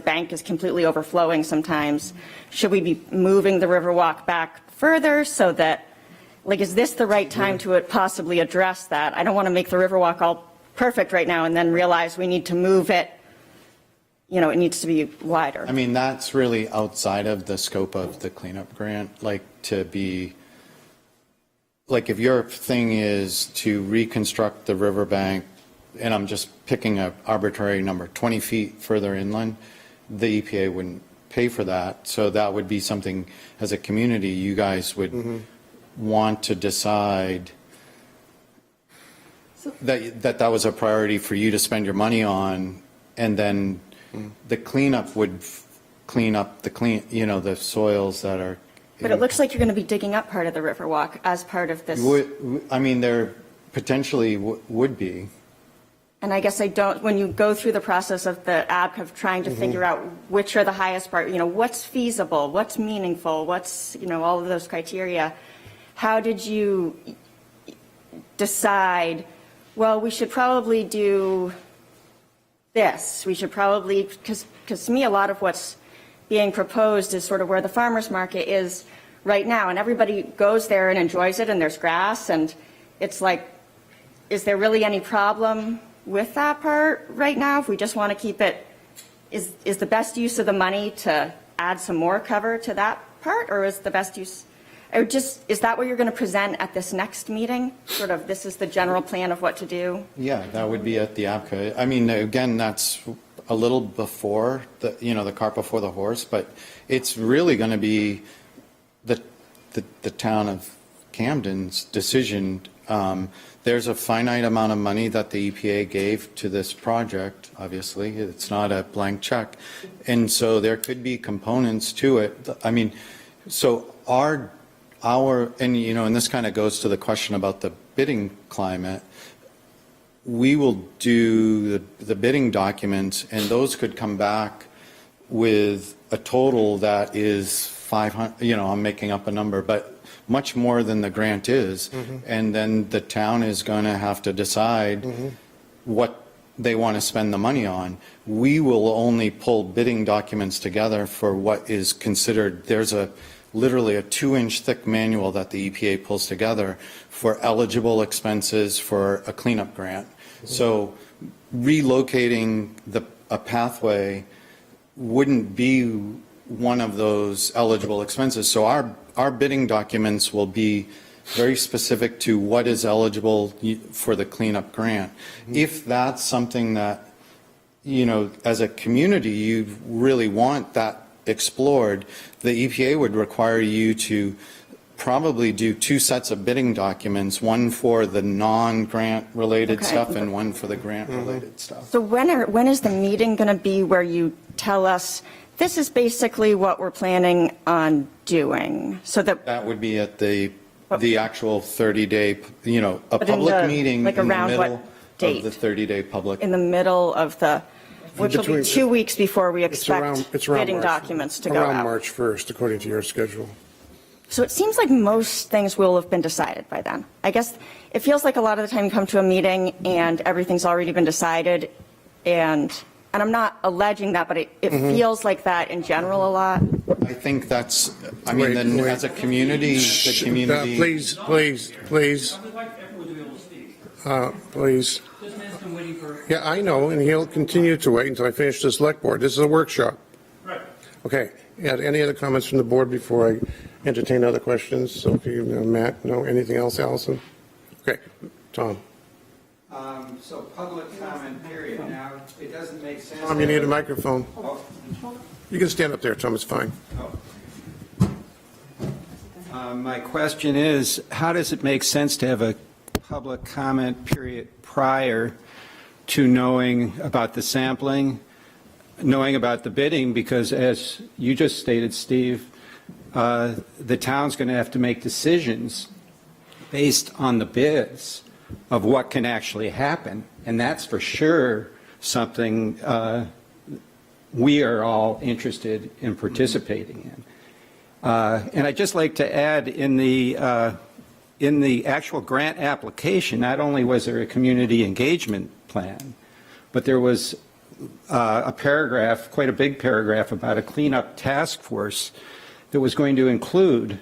bank is completely overflowing sometimes? Should we be moving the Riverwalk back further so that, is this the right time to possibly address that? I don't want to make the Riverwalk all perfect right now and then realize we need to move it. It needs to be wider. I mean, that's really outside of the scope of the cleanup grant, if your thing is to reconstruct the riverbank, and I'm just picking an arbitrary number, 20 feet further inland, the EPA wouldn't pay for that. So that would be something, as a community, you guys would want to decide that was a priority for you to spend your money on, and then the cleanup would clean up the soils that are. But it looks like you're going to be digging up part of the Riverwalk as part of this. There potentially would be. And I guess when you go through the process of the app of trying to figure out which are the highest part, what's feasible, what's meaningful, what's, all of those criteria, how did you decide, well, we should probably do this, because to me, a lot of what's being proposed is sort of where the farmer's market is right now, and everybody goes there and enjoys it, and there's grass, and it's like, is there really any problem with that part right now? If we just want to keep it, is the best use of the money to add some more cover to that part, or is the best use, is that what you're going to present at this next meeting? Sort of, this is the general plan of what to do? Yeah, that would be at the APCA. I mean, again, that's a little before the cart before the horse, but it's really going to be the town of Camden's decision. There's a finite amount of money that the EPA gave to this project. Obviously, it's not a blank check, and so there could be components to it. I mean, so and this kind of goes to the question about the bidding climate. We will do the bidding documents, and those could come back with a total that is 500, I'm making up a number, but much more than the grant is. And then the town is going to have to decide what they want to spend the money on. We will only pull bidding documents together for what is considered, there's literally a 2-inch thick manual that the EPA pulls together for eligible expenses for a cleanup grant. So relocating a pathway wouldn't be one of those eligible expenses. So our bidding documents will be very specific to what is eligible for the cleanup grant. If that's something that, as a community, you really want that explored, the EPA would require you to probably do 2 sets of bidding documents, one for the non-grant related stuff and one for the grant related stuff. So when is the meeting going to be where you tell us this is basically what we're planning on doing, so that, That would be at the actual 30-day, a But in public the- meeting like in the around what middle date? of the 30-day public. in the middle of the, which will be Between- 2 weeks before we It's around expect bidding March- documents to go Around out. March 1st, according to your schedule. So it seems like most things will have been decided by then. I guess it feels like a lot of the time you come to a meeting and everything's already been decided, and I'm not alleging that, but it Mm-hmm. feels like that in general a lot. I think that's, I mean, then Wait. as a community, the community. Please, I would like everyone to be able to speak. please. This man's been waiting for. Yeah, I know, and he'll continue to wait until I finish the select board. This is a workshop. Right. Okay, any other comments from the board before I entertain other questions? Sophie, Matt, no, anything else, Allison? Okay, Tom. So public comment period. Now, it doesn't make sense. Tom, you need a microphone. Oh, You can stand up there, Tom, it's fine. My question is, how does it make sense to have a public comment period prior to knowing about the sampling, knowing about the bidding? Because as you just stated, Steve, the town's going to have to make decisions based on the bids of what can actually happen. And that's for sure something we are all interested in participating in. And I'd just like to add, in the actual grant application, not only was there a community engagement plan, but there was a paragraph, quite a big paragraph, about a cleanup task force that was going to include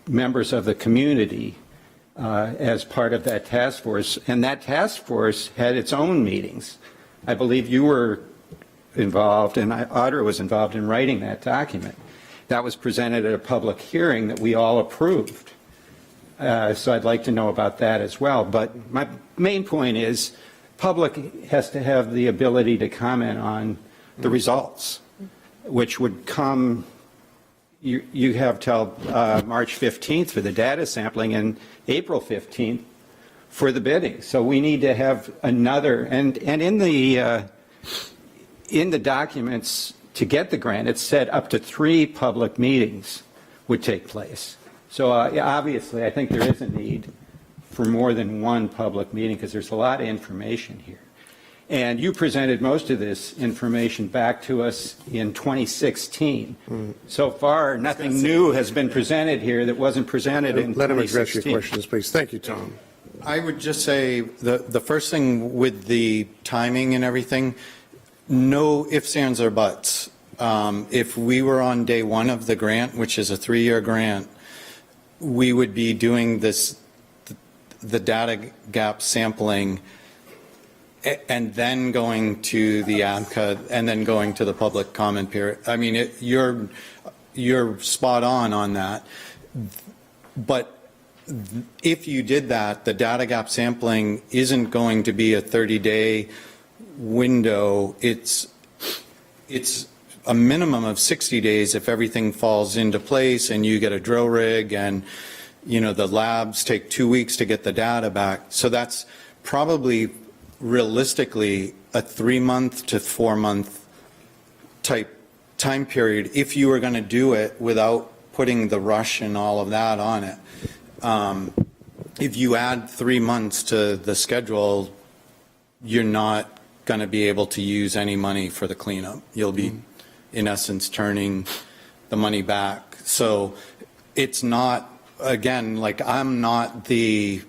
members of the community as part of that task force. And that task force had its own meetings. I believe you were involved, and Audra was involved in writing that document. That was presented at a public hearing that we all approved. So I'd like to know about that as well. But my main point is, public has to have the ability to comment on the results, which would come, you have till March 15th for the data sampling and April 15th for the bidding. So we need to have another, and in the documents to get the grant, it said up to 3 public meetings would take place. So obviously, I think there is a need for more than one public meeting, because there's a lot of information here. And you presented most of this information back to us in 2016. So far, nothing new has been presented here that wasn't presented in 2016. Let him address your questions, please. Thank you, Tom. I would just say the first thing with the timing and everything, no ifs, ands, or buts. If we were on day one of the grant, which is a 3-year grant, we would be doing the data gap sampling and then going to the AMCA and then going to the public comment period. I mean, you're spot on that. But if you did that, the data gap sampling isn't going to be a 30-day window. It's a minimum of 60 days if everything falls into place and you get a drill rig and, the labs take 2 weeks to get the data back. So that's probably realistically a 3-month to 4-month type time period if you were going to do it without putting the rush and all of that on it. If you add 3 months to the schedule, you're not going to be able to use any money for the cleanup. You'll be, in essence, turning the money back. So it's not, again, like I'm not the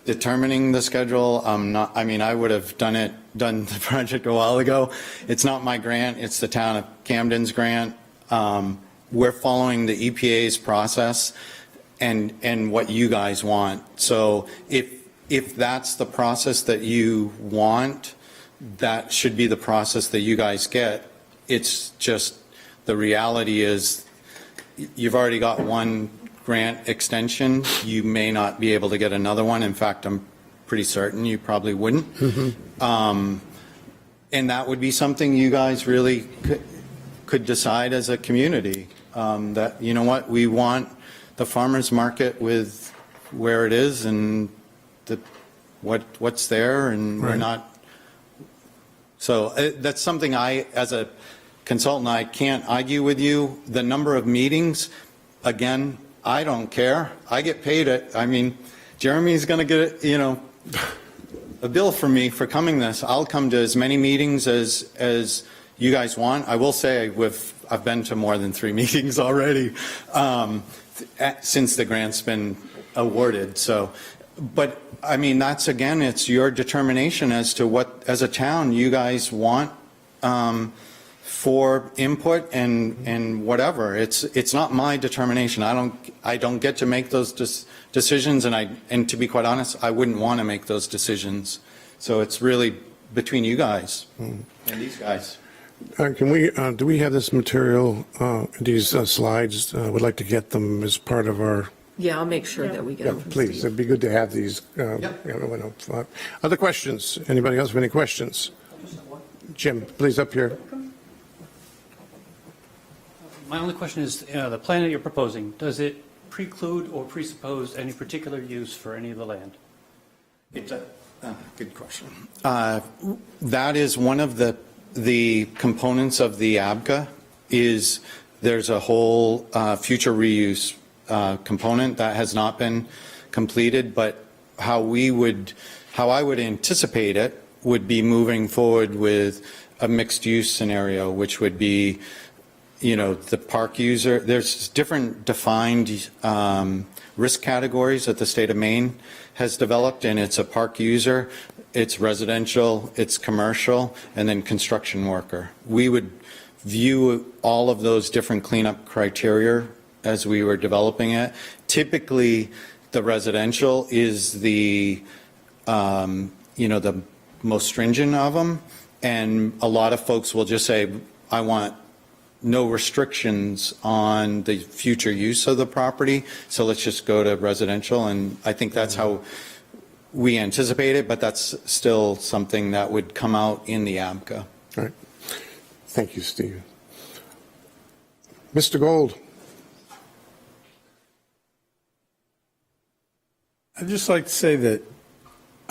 determining the schedule. I would have done the project a while ago. It's not my grant. It's the town of Camden's grant. We're following the EPA's process and what you guys want. So if that's the process that you want, that should be the process that you guys get. It's just the reality is you've already got one grant extension. You may not be able to get another one. In fact, I'm pretty certain you probably wouldn't. And that would be something you guys really could decide as a community, that, you know what, we want the farmers market with where it is and what's there, and we're not So that's something as a consultant, I can't argue with you. The number of meetings, again, I don't care. I get paid it. I mean, Jeremy's going to get, a bill from me for coming this. I'll come to as many meetings as you guys want. I will say I've been to more than 3 meetings already since the grant's been awarded. So, but I mean, that's again, it's your determination as to what, as a town, you guys want for input and whatever. It's not my determination. I don't get to make those decisions, and to be quite honest, I wouldn't want to make those decisions. So it's really between you guys and these guys. Can we, do we have this material, these slides? Would like to get them as part of our, Yeah, I'll make sure that we get yeah, them from please, Steve. it'd be good to have these. Other questions? Anybody else have any questions? Jim, please up here. My only question is, the plan that you're proposing, does it preclude or presuppose any particular use for any of the land? It's a good question. That is one of the components of the ABCA. Is there's a whole future reuse component that has not been completed, but how I would anticipate it would be moving forward with a mixed use scenario, which would be, the park user. There's different defined risk categories that the state of Maine has developed, and it's a park user, it's residential, it's commercial, and then construction worker. We would view all of those different cleanup criteria as we were developing it. Typically, the residential is the most stringent of them, and a lot of folks will just say, I want no restrictions on the future use of the property, so let's just go to residential. And I think that's how we anticipate it, but that's still something that would come out in the ABCA. All right. Thank you, Steve. Mr. Gold. I'd just like to say that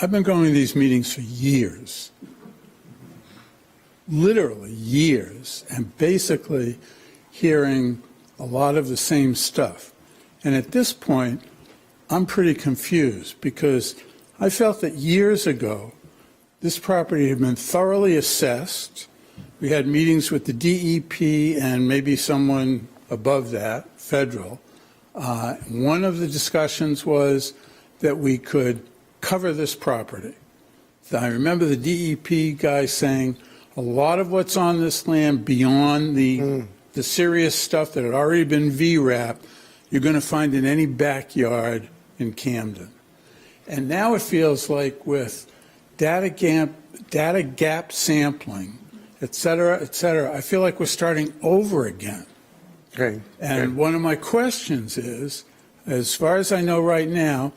I've been going to these meetings for years, literally years, and basically hearing a lot of the same stuff. And at this point, I'm pretty confused because I felt that years ago, this property had been thoroughly assessed. We had meetings with the DEP and maybe someone above that, federal. One of the discussions was that we could cover this property. I remember the DEP guy saying a lot of what's on this land beyond the serious stuff that had already been VRAP, you're going to find in any backyard in Camden. And now it feels like with data gap sampling, et cetera, I feel like we're starting over again. Okay. And one of my questions is, as far as I know right now,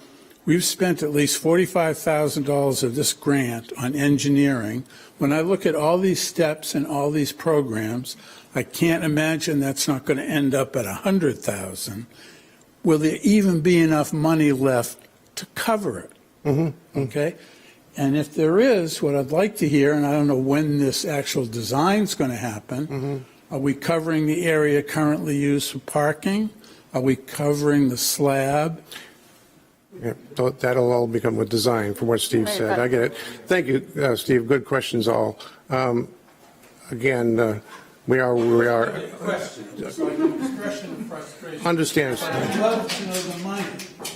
we've spent at least $45,000 of this grant on engineering. When I look at all these steps and all these programs, I can't imagine that's not going to end up at $100,000. Will there even be enough money left to cover it? Mm-hmm. Okay? And if there is, what I'd like to hear, and I don't know when this actual design is going to happen, are we covering the area currently used for parking? Are we covering the slab? Yeah, that'll all become with design from what Steve said. I get it. Thank you, Steve. Good questions all. Again, we are. It's like an expression of frustration. Understand. But I'd love to know the money.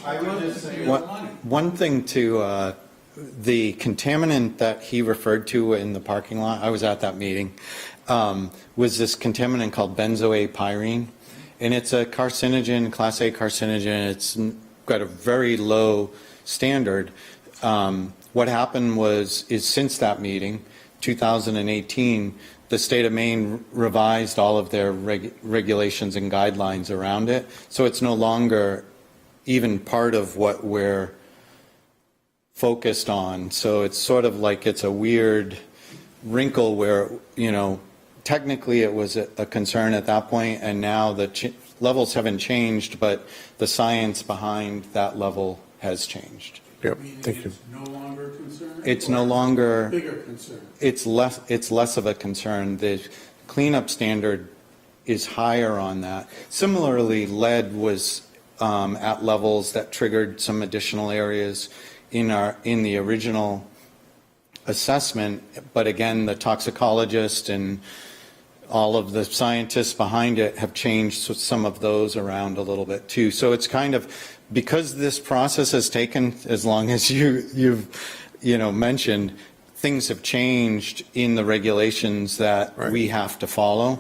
I would just say the money. One thing to the contaminant that he referred to in the parking lot, I was at that meeting, was this contaminant called benzoate-pyrene. And it's a carcinogen, Class A carcinogen. It's got a very low standard. What happened is since that meeting, 2018, the state of Maine revised all of their regulations and guidelines around it. So it's no longer even part of what we're focused on. So it's sort of like it's a weird wrinkle where, technically it was a concern at that point, and now the levels haven't changed, but the science behind that level has changed. Yep, Meaning thank you. it's no longer a concern? It's no Or longer, Bigger concern? it's less of a concern. The cleanup standard is higher on that. Similarly, lead was at levels that triggered some additional areas in the original assessment, but again, the toxicologist and all of the scientists behind it have changed some of those around a little bit too. So it's kind of, because this process has taken as long as you've mentioned, things have changed in the regulations that we have to follow,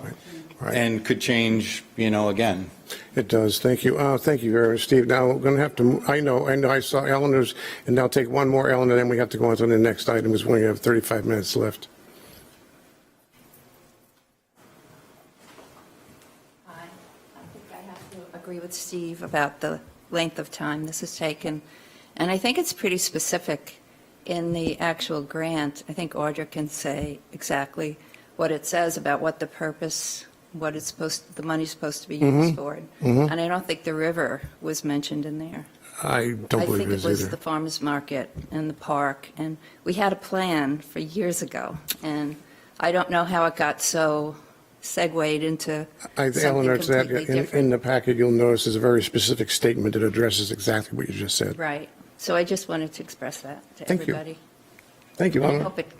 and could change, again. It does. Thank you. Thank you very much, Steve. Now, we're going to have to, I know, I saw Eleanor's, and now take one more, Eleanor, then we have to go on to the next item, because we only have 35 minutes left. I think I have to agree with Steve about the length of time this has taken. And I think it's pretty specific in the actual grant. I think Audra can say exactly what it says about what the purpose, what it's the money's supposed to be used for. And I don't think the river was mentioned in there. I don't believe it is I think it was either. the farmer's market and the park, and we had a plan for years ago, and I don't know how it got so segued into something Eleanor, it's that completely in different. the packet, you'll notice there's a very specific statement that addresses exactly what you just said. Right, so I just wanted to express that to Thank you. everybody. Thank you, I Eleanor. hope it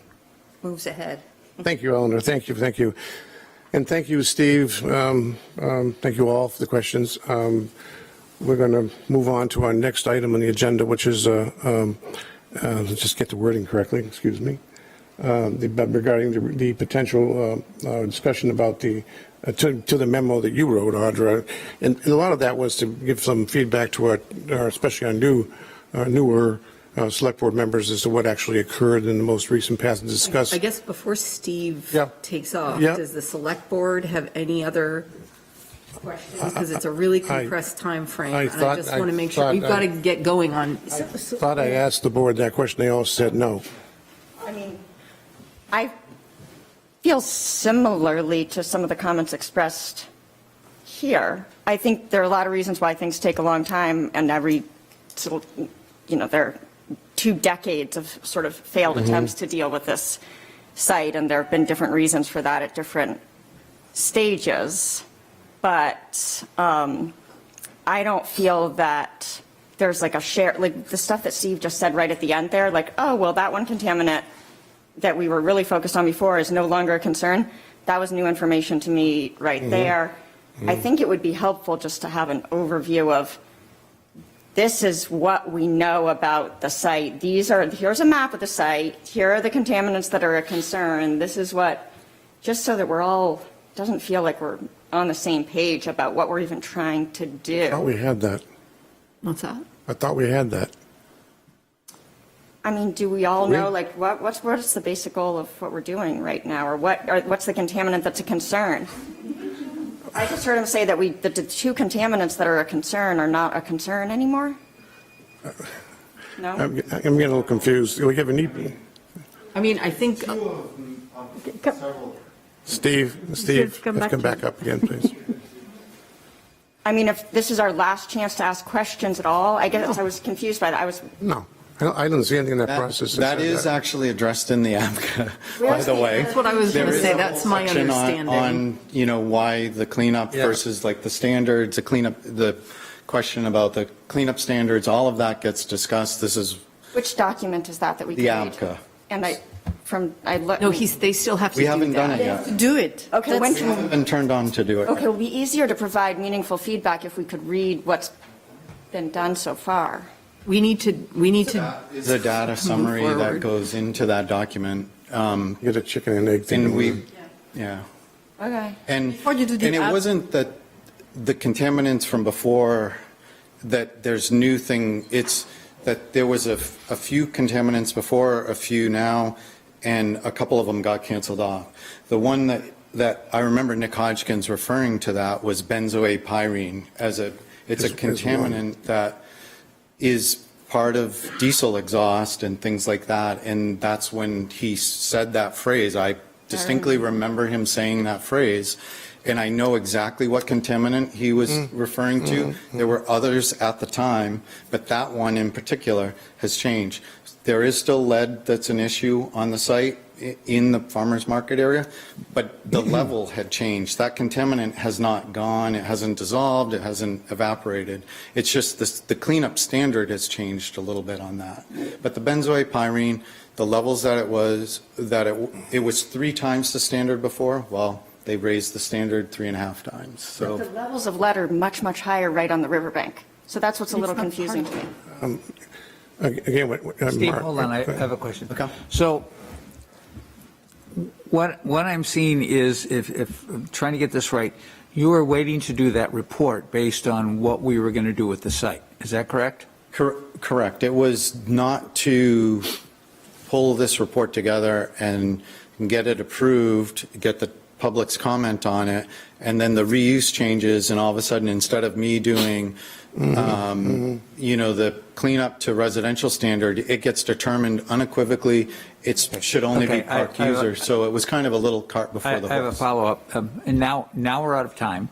moves ahead. Thank you, Eleanor. Thank you. Thank you. And thank you, Steve. Thank you all for the questions. We're going to move on to our next item on the agenda, which is, let's just get the wording correctly, excuse me, regarding the potential discussion about to the memo that you wrote, Audra. And a lot of that was to give some feedback to our especially our newer select board members as to what actually occurred in the most recent past and discuss. I guess before Steve Yeah. takes off, Yeah. does the select board have any other questions? Because it's a really compressed time frame, and I just want to make sure, we've got to get going on. Thought I asked the board that question. They all said no. I mean, I feel similarly to some of the comments expressed here. I think there are a lot of reasons why things take a long time, and there are 2 decades of sort of failed attempts to deal with this site, and there have been different reasons for that at different stages. But I don't feel that there's like a share, like the stuff that Steve just said right at the end there, like, oh, well, that one contaminant that we were really focused on before is no longer a concern. That was new information to me right there. I think it would be helpful just to have an overview of, this is what we know about the site. Here's a map of the site. Here are the contaminants that are a concern. This is what, just so that we're all, doesn't feel like we're on the same page about what we're even trying to do. I thought we had that. What's that? I thought we had that. I mean, do we all know, like, what's the basic goal of what we're doing right now? Or what's the contaminant that's a concern? I just heard him say that the 2 contaminants that are a concern are not a concern anymore? No? I'm getting a little confused. We have an EP. I mean, I think, Steve, let's come back up again, please. I mean, if this is our last chance to ask questions at all, I guess I was confused by that. No, I didn't see anything in that process. That is actually addressed in the APCA, by the way. that's what I was going to There is say, a that's my section understanding. on why the cleanup versus like the standards, the question about the cleanup standards, all of that gets discussed. This is Which document is that we the can read? APCA. And I looked. No, they still have to do We that. haven't done it yet. Do it. Okay, when We haven't been turned on to do it. Okay, it would be easier to provide meaningful feedback if we could read what's been done so far. We need to. The data summary that forward. goes into that document. Get a chicken and egg thing. And yeah. Okay. And Before you do the it app- wasn't that the contaminants from before, that there's new thing, it's that there was a few contaminants before, a few now, and a couple of them got canceled off. The one that I remember Nick Hodgkins referring to that was benzoate-pyrene it's a contaminant that is part of diesel exhaust and things like that. And that's when he said that phrase. I distinctly remember him saying that phrase. and I know exactly what contaminant he was referring to. There were others at the time, but that one in particular has changed. There is still lead that's an issue on the site in the farmers market area, but the level had changed. That contaminant has not gone, it hasn't dissolved, it hasn't evaporated. It's just the cleanup standard has changed a little bit on that. But the benzoate pyrene, the levels that it was 3 times the standard before, well, they raised the standard 3.5 times. So The levels of lead are much, much higher right on the riverbank. So that's what's a little confusing to me. Again, Steve, Mark, hold on, I have a question. Okay. So what I'm seeing is, if I'm trying to get this right, you were waiting to do that report based on what we were going to do with the site. Is that correct? Correct. It was not to pull this report together and get it approved, get the public's comment on it, and then the reuse changes, and all of a sudden, instead of me doing, the cleanup to residential standard, it gets determined unequivocally it should only be park user. So it was kind of a little cart before the horse. I have a follow-up, and now we're out of time.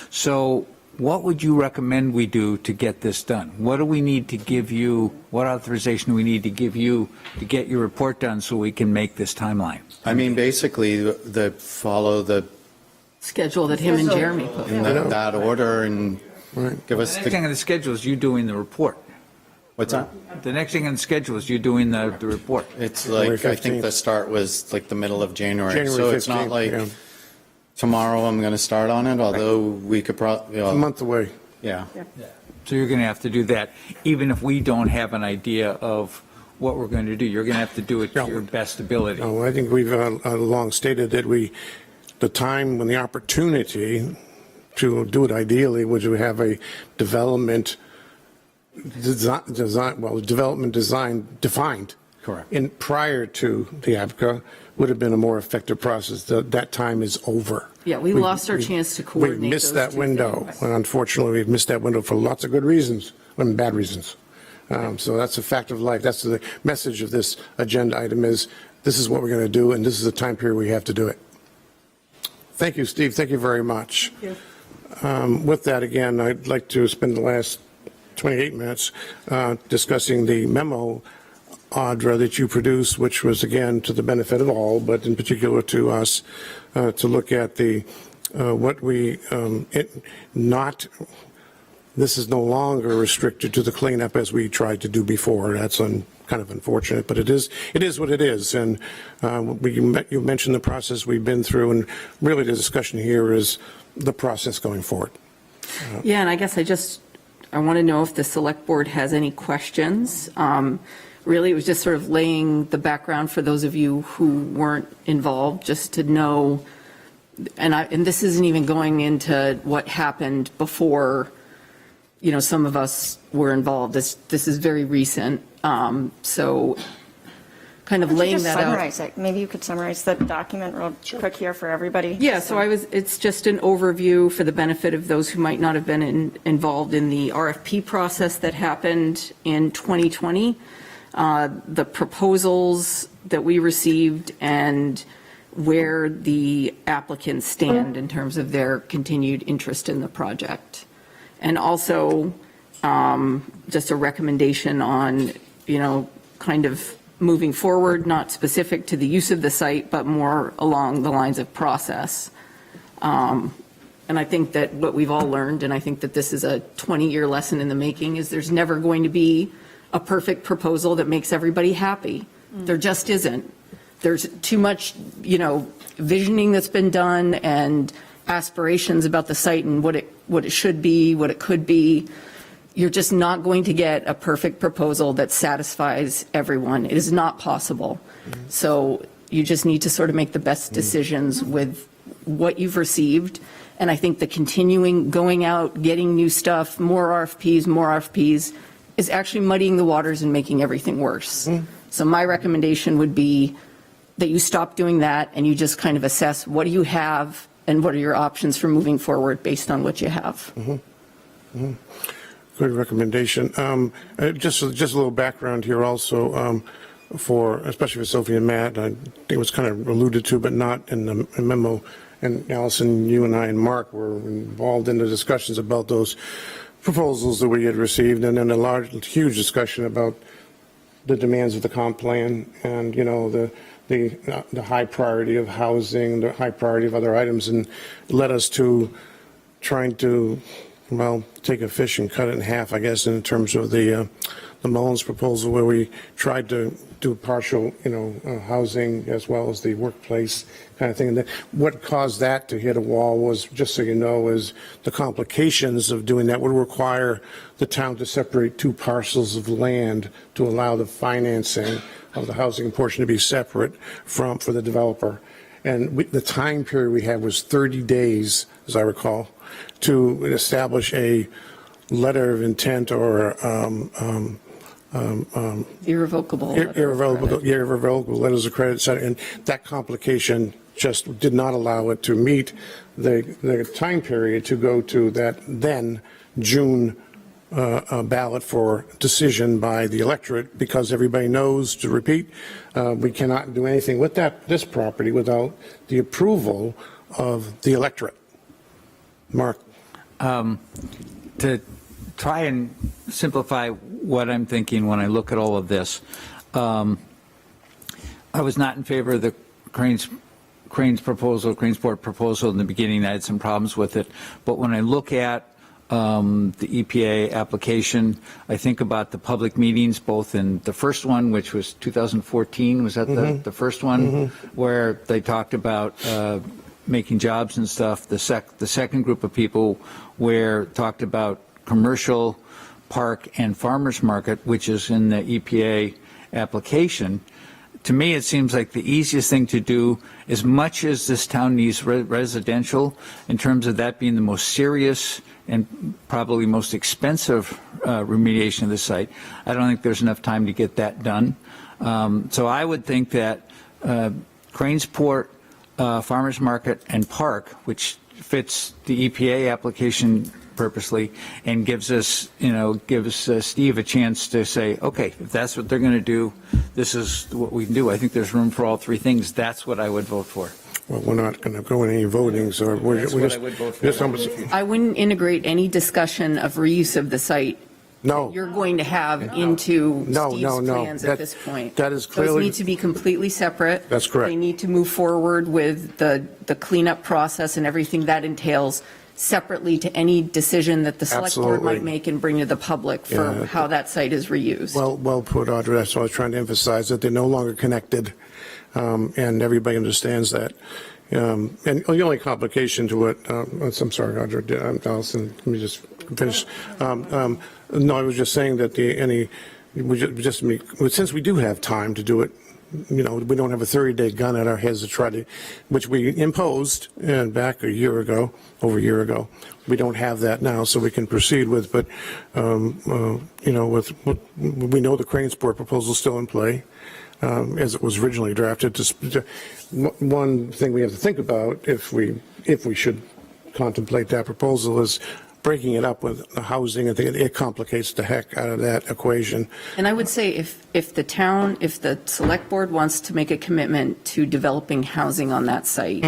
So what would you recommend we do to get this done? What do we need to give you, what authorization do we need to give you to get your report done so we can make this timeline? I mean, basically, follow the Schedule that him and Jeremy put. in that order and give us The next thing on the schedule is you doing the report. what's that? The next thing on the schedule is you doing the report. It's January like, I think 15th. the start was like the middle of January. January So it's 15th, not like yeah. tomorrow I'm going to start on it, although we could probably, A month away. yeah. So you're going to have to do that, even if we don't have an idea of what we're going to do. You're going to have to do it to your best ability. No, I think we've long stated that the time when the opportunity to do it ideally was to have a development design defined. Correct. In prior to the APCA would have been a more effective process. That time is over. Yeah, we lost our chance to coordinate We've missed those that two window, things. and unfortunately, we've missed that window for lots of good reasons and bad reasons. So that's a fact of life. That's the message of this agenda item is this is what we're going to do, and this is the time period we have to do it. Thank you, Steve. Thank you very much. Thank With that, again, I'd like to spend the last 28 minutes discussing the memo, Audra, that you produced, which was, again, to the benefit of all, but in particular to us, to look at this is no longer restricted to the cleanup as we tried to do before. That's kind of unfortunate, but it is what it is. And you mentioned the process we've been through, and really the discussion here is the process going forward. Yeah, and I guess I want to know if the select board has any questions. Really, it was just sort of laying the background for those of you who weren't involved, just to know, and this isn't even going into what happened before, some of us were involved. This is very recent. So kind of laying that out. Summarize it. Maybe you could summarize the document real quick here for everybody. Yeah, so it's just an overview for the benefit of those who might not have been involved in the RFP process that happened in 2020. The proposals that we received and where the applicants stand in terms of their continued interest in the project. And also just a recommendation on, kind of moving forward, not specific to the use of the site, but more along the lines of process. And I think that what we've all learned, and I think that this is a 20-year lesson in the making, is there's never going to be a perfect proposal that makes everybody happy. There just isn't. There's too much, visioning that's been done and aspirations about the site and what it should be, what it could be. You're just not going to get a perfect proposal that satisfies everyone. It is not possible. So you just need to sort of make the best decisions with what you've received. And I think the continuing, going out, getting new stuff, more RFPs, is actually muddying the waters and making everything worse. So my recommendation would be that you stop doing that and you just kind of assess what do you have and what are your options for moving forward based on what you have. Good recommendation. Just a little background here also especially for Sophie and Matt. I think it was kind of alluded to, but not in the memo and Allison, you and I and Mark were involved in the discussions about those proposals that we had received, and then a huge discussion about the demands of the comp plan, and the high priority of housing, the high priority of other items, and led us to trying to, well, take a fish and cut it in half, I guess, in terms of the Mullins proposal, where we tried to do partial, housing as well as the workplace kind of thing. And what caused that to hit a wall was, just so you know, is the complications of doing that would require the town to separate two parcels of land to allow the financing of the housing portion to be separate for the developer. And the time period we had was 30 days, as I recall, to establish a letter of intent or Irrevocable. irrevocable letters of credit, et cetera. And that complication just did not allow it to meet the time period to go to that then June ballot for decision by the electorate, because everybody knows, to repeat, we cannot do anything with this property without the approval of the electorate. Mark. To try and simplify what I'm thinking when I look at all of this, I was not in favor of the Cranesport proposal in the beginning. I had some problems with it. But when I look at the EPA application, I think about the public meetings, both in the first one, which was 2014, was that the first one, where they talked about making jobs and stuff. The second group of people where talked about commercial, park, and farmers market, which is in the EPA application. To me, it seems like the easiest thing to do, as much as this town needs residential, in terms of that being the most serious and probably most expensive remediation of the site, I don't think there's enough time to get that done. So I would think that Cranesport, farmers market, and park, which fits the EPA application purposely, and gives Steve a chance to say, okay, if that's what they're going to do, this is what we can do. I think there's room for all three things. That's what I would vote for. Well, we're not going to go in any voting, so That's what I would vote for. I wouldn't integrate any discussion of reuse of the site No. you're going to have into No, Steve's no, no. plans at this point. That is clearly. Those need to be completely separate. That's correct. They need to move forward with the cleanup process and everything that entails separately to any decision that the select board Absolutely. might make and bring to the public for Yeah. how that site is reused. Well put, Audrey. That's what I was trying to emphasize, that they're no longer connected, and everybody understands that. And the only complication to it, I'm sorry, Audrey, Allison, let me just finish. No, I was just saying that since we do have time to do it, we don't have a 30-day gun at our heads to try to, which we imposed back over a year ago. We don't have that now, so we can proceed with. But we know the Cranesport proposal is still in play, as it was originally drafted. One thing we have to think about, if we should contemplate that proposal, is breaking it up with the housing. I think it complicates the heck out of that equation. And I would say if the select board wants to make a commitment to developing housing on that site,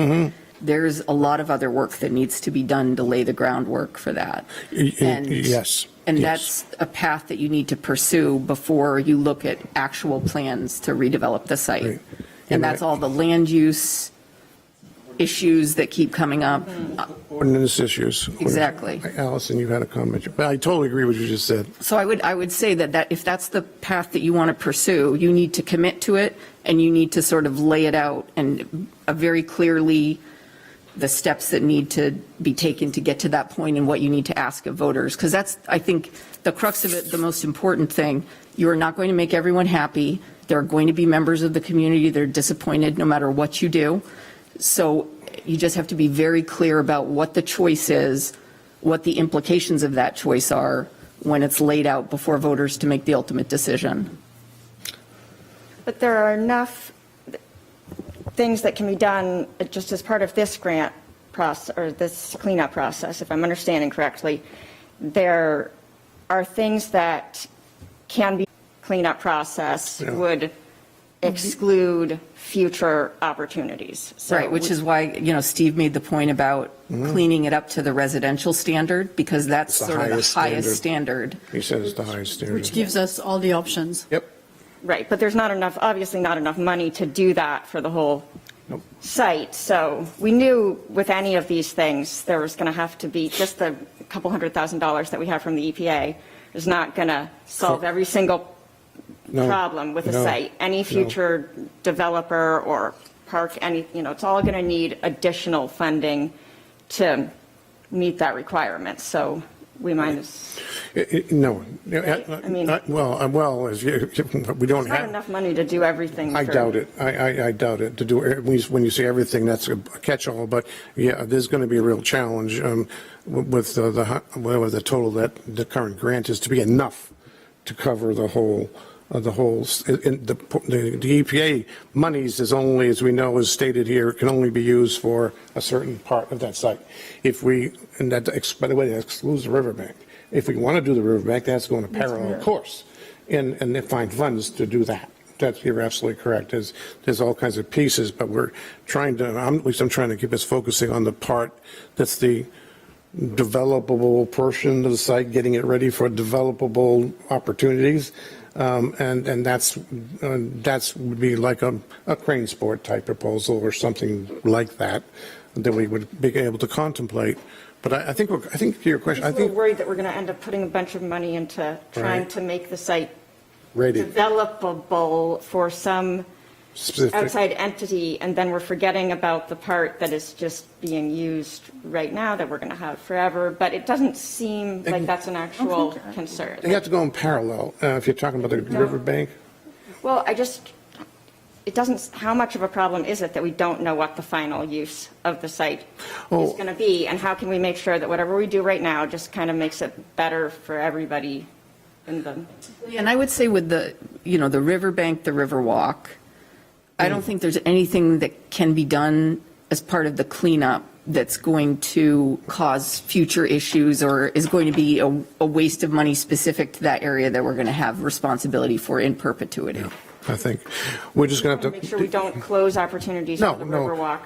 there's a lot of other work that needs to be done to lay the groundwork for that. Yes. And yes. that's a path that you need to pursue before you look at actual plans to redevelop the site. Right. And that's all the land use issues that keep coming up. Ordinance issues. Exactly. Allison, you had a comment, but I totally agree with what you just said. So I would say that if that's the path that you want to pursue, you need to commit to it, and you need to sort of lay it out and very clearly the steps that need to be taken to get to that point and what you need to ask of voters. Because that's, I think, the crux of it, the most important thing. You are not going to make everyone happy. There are going to be members of the community that are disappointed no matter what you do. So you just have to be very clear about what the choice is, what the implications of that choice are when it's laid out before voters to make the ultimate decision. But there are enough things that can be done just as part of this grant process, or this cleanup process, if I'm understanding correctly. There are things that can be cleanup process would exclude future opportunities. So Right, which is why, Steve made the point about cleaning it up to the residential standard, because that's It's the sort of the highest highest standard. He says it's the highest standard. Which gives us all the options. Yep. Right, but there's not enough, obviously not enough money to do that for the whole Nope. site. So we knew with any of these things, there was going to have to be just the couple $100,000 that we have from the EPA is not going to solve every single No. problem with a No. site. Any future developer or park, it's all going to need additional funding to meet that requirement. So we might as, No. I mean- Well, as we don't there's not have. enough money to do everything. I for- doubt it. I doubt it. To do, when you say everything, that's a catch-all, but yeah, there's going to be a real challenge with whatever the total that the current grant is to be enough to cover the whole, the EPA monies is only, as we know, as stated here, can only be used for a certain part of that site. And that, by the way, that excludes the riverbank. If we want to do the riverbank, that's going to parallel course and they find funds to do that. You're absolutely correct. There's all kinds of pieces, but we're trying to, at least I'm trying to keep us focusing on the part that's the developable portion of the site, getting it ready for developable opportunities. And that's would be like a crane sport type proposal or something like that we would be able to contemplate. But I think to your question, I'm a little worried that we're going to end up putting a bunch of money into trying Right. to make the site ready. developable for some Specific. outside entity, and then we're forgetting about the part that is just being used right now that we're going to have forever. But it doesn't seem like that's an actual concern. They have to go in parallel. If you're talking about the riverbank, Well, it doesn't, how much of a problem is it that we don't know what the final use of the site is going to be? And how can we make sure that whatever we do right now just kind of makes it better for everybody in the. And I would say with the riverbank, the Riverwalk, I don't think there's anything that can be done as part of the cleanup that's going to cause future issues or is going to be a waste of money specific to that area that we're going to have responsibility for in perpetuity. I think we're just going to have to Make sure we don't close opportunities for the Riverwalk.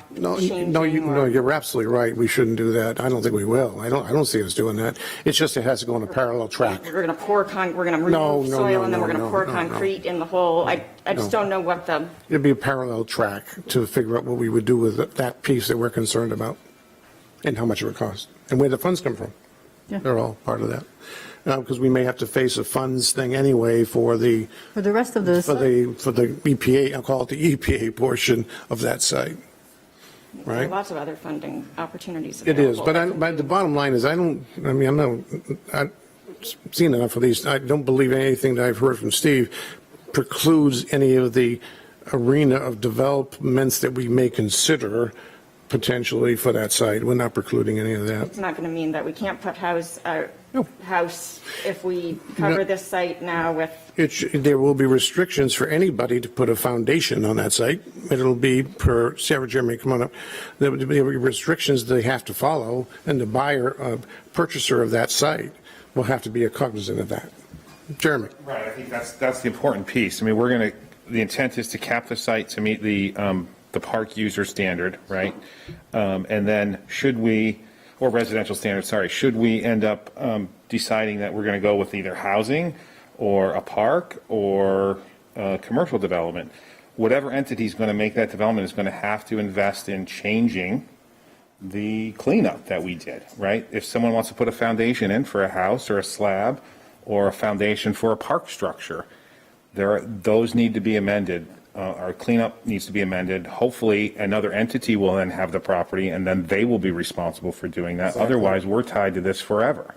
You're absolutely right. We shouldn't do that. I don't think we will. I don't see us doing that. It's just it has to go on a parallel track. We're going to we're going to remove soil and then we're going to pour concrete in the hole. I just don't know what the. It'd be a parallel track to figure out what we would do with that piece that we're concerned about and how much it would cost and where the funds come from. Yeah. They're all part of that. Because we may have to face a funds thing anyway for the rest of the for the EPA. I'll call it the EPA portion of that site. There are Right. lots of other funding opportunities. It is, available. but the bottom line is I've seen enough of these. I don't believe anything that I've heard from Steve precludes any of the arena of developments that we may consider potentially for that site. We're not precluding any of that. It's not going to mean that we can't put house if we cover this site now with. There will be restrictions for anybody to put a foundation on that site. It'll be per Sarah, Jeremy, come on up. There will be restrictions they have to follow, and the purchaser of that site will have to be cognizant of that. Jeremy. Right, I think that's the important piece. I mean, the intent is to cap the site to meet the park user standard, right? And then or residential standard, sorry, should we end up deciding that we're going to go with either housing or a park or commercial development, whatever entity is going to make that development is going to have to invest in changing the cleanup that we did, right? If someone wants to put a foundation in for a house or a slab or a foundation for a park structure, those need to be amended. Our cleanup needs to be amended. Hopefully, another entity will then have the property, and then they will be responsible for doing that. Exactly. Otherwise, we're tied to this forever.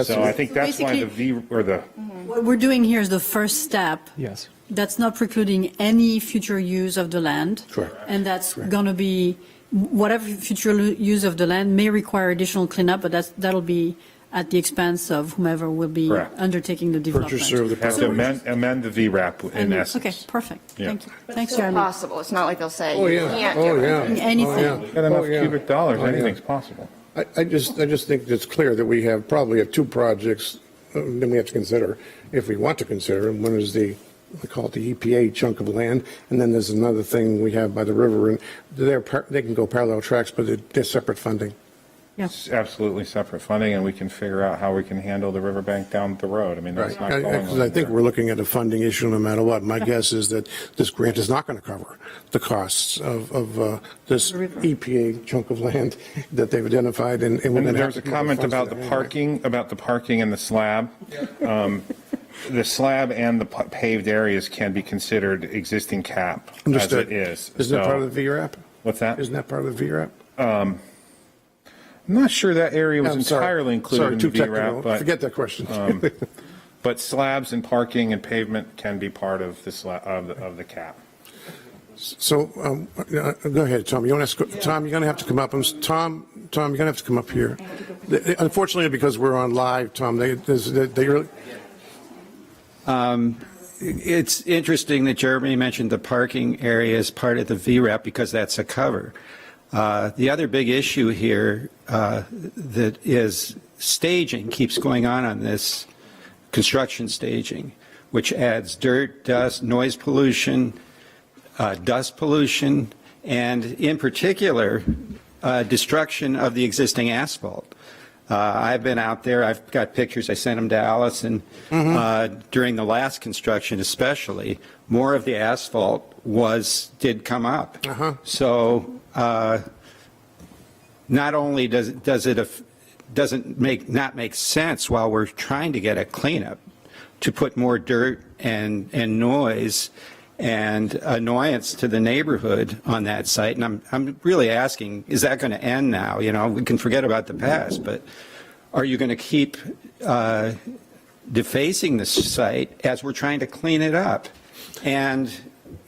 So I think that's why What we're doing here is the first step. Yes. That's not precluding any future use of the land. Correct. And that's going to be, whatever future use of the land may require additional cleanup, but that'll be at the expense of whomever will be Correct. undertaking the development. Purchaser of the have to amend the VRAP in essence. Okay, perfect. Yeah. Thank you. But Thanks, it's still Jeremy. possible. It's not like they'll say Oh, you yeah. can't Oh, do yeah. it. Anything. Got enough yeah. cubic dollars, Oh, yeah. anything's possible. I just think it's clear that we probably have two projects that we have to consider, if we want to consider them. One is the we call it the EPA chunk of land, and then there's another thing we have by the river, and they can go parallel tracks, but they're separate funding. It's absolutely separate funding, and we can figure out how we can handle the riverbank down the road. I mean, that's not going Because I think on. we're looking at a funding issue no matter what. My guess is that this grant is not going to cover the costs of this EPA chunk of land that they've identified, and we're And going to there have was to a come up with comment funds about for the that anyway. parking and the slab. The slab and the paved areas can be considered existing cap as Understood. it is. Isn't that So- part of the VRAP? What's that? Isn't that part of the VRAP? I'm not sure that area was I'm sorry. entirely included Sorry, in too the technical. VRAP, Forget that question. but slabs and parking and pavement can be part of of the cap. So, go ahead, Tom. You want to ask, Tom, you're going to have to come up. Tom, you're going to have to come up here. Unfortunately, because we're on live, Tom, they really, It's interesting that Jeremy mentioned the parking area as part of the VRAP because that's a cover. The other big issue here that is staging keeps going on this construction staging, which adds dirt, dust, noise pollution, dust pollution, and in particular, destruction of the existing asphalt. I've been out there. I've got pictures. I sent them to Allison. During the last construction especially, more of the asphalt did come up. So not only does it not make sense while we're trying to get a cleanup to put more dirt and noise and annoyance to the neighborhood on that site. And I'm really asking, is that going to end now? You know, we can forget about the past, but are you going to keep defacing the site as we're trying to clean it up? And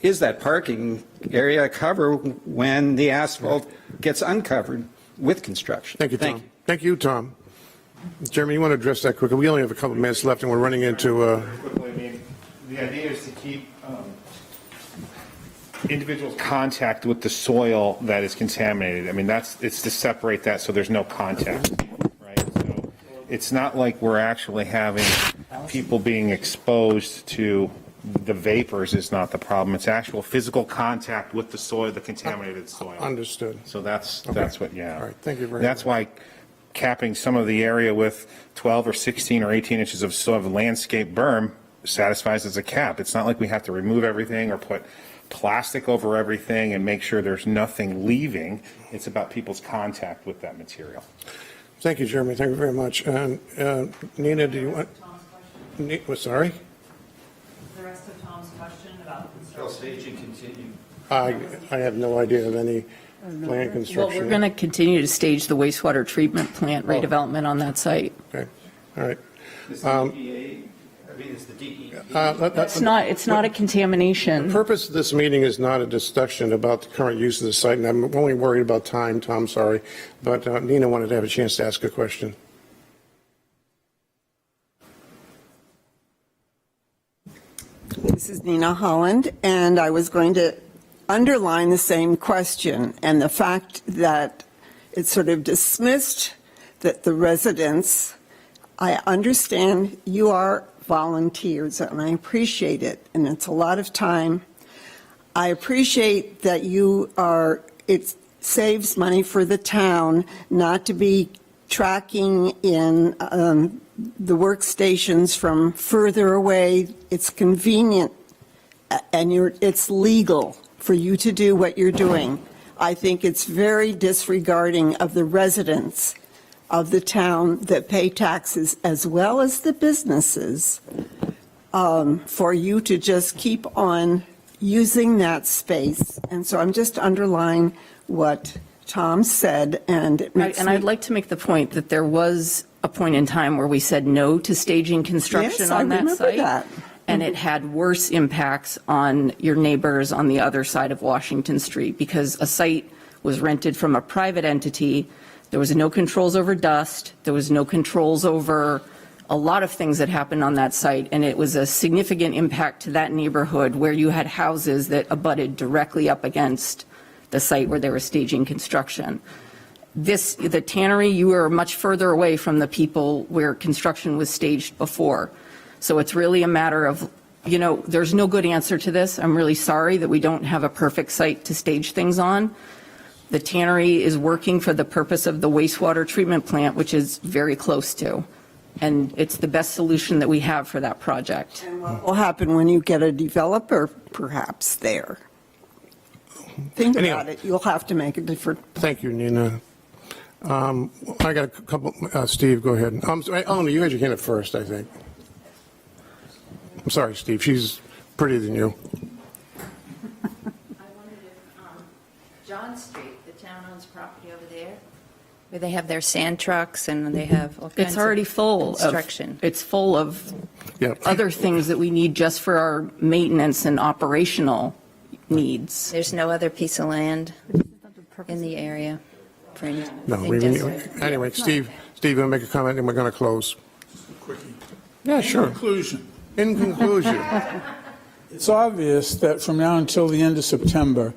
is that parking area a cover when the asphalt gets uncovered with construction? thank you, Tom. Thank you, Tom. Jeremy, you want to address that quickly? We only have a couple of minutes left, and we're running into, Quickly, I mean, the idea is to keep individuals' contact with the soil that is contaminated. I mean, it's to separate that so there's no contact, right? So it's not like we're actually having people being exposed to the vapors is not the problem. It's actual physical contact with the soil, the contaminated soil. understood. So that's what, yeah. All right, thank you very That's why capping some of the area with 12 or 16 or 18 inches of sort of landscape berm satisfies as a cap. It's not like we have to remove everything or put plastic over everything and make sure there's nothing leaving. It's about people's contact with that material. Thank you, Jeremy. Thank you very much. Nina, do you want? Sorry? The rest of Tom's question about Staging continue. I have no idea of any land Well, construction. we're going to continue to stage the wastewater treatment plant redevelopment on that site. Okay, all right. Is the EPA, I mean, is the DEP? It's not a contamination. The purpose of this meeting is not a discussion about the current use of the site, and I'm only worried about time, Tom, sorry. But Nina wanted to have a chance to ask a question. This is Nina Holland, and I was going to underline the same question and the fact that it's sort of dismissed that the residents, I understand you are volunteers, and I appreciate it, and it's a lot of time. I appreciate that it saves money for the town not to be tracking in the workstations from further away. It's convenient, and it's legal for you to do what you're doing. I think it's very disregarding of the residents of the town that pay taxes as well as the businesses for you to just keep on using that space. And so I'm just underlining what Tom said, and it makes And I'd like to make the point that there was a point in time where we said no to staging construction Yes, I on that remember site. that. And it had worse impacts on your neighbors on the other side of Washington Street because a site was rented from a private entity. There was no controls over dust. There was no controls over a lot of things that happened on that site. And it was a significant impact to that neighborhood where you had houses that abutted directly up against the site where they were staging construction. The Tannery, you were much further away from the people where construction was staged before. So it's really a matter of there's no good answer to this. I'm really sorry that we don't have a perfect site to stage things on. The tannery is working for the purpose of the wastewater treatment plant, which is very close to. And it's the best solution that we have for that project. And what will happen when you get a developer perhaps there? Think Anyhow. about it. You'll have to make a different. Thank you, Nina. I got a couple, Steve, go ahead. Eleanor, you had your hand up first, I think. I'm sorry, Steve, she's prettier than you. I wondered if John Street, the town owns property over there, where they have their sand trucks and they have all kinds It's already of full of, construction. it's full of Yeah. other things that we need just for our maintenance and operational needs. There's no other piece of land in the area for any. No, anyway, Steve, you want to make a comment, and we're going to close. Yeah, sure. Conclusion. In conclusion, It's obvious that from now until the end of September,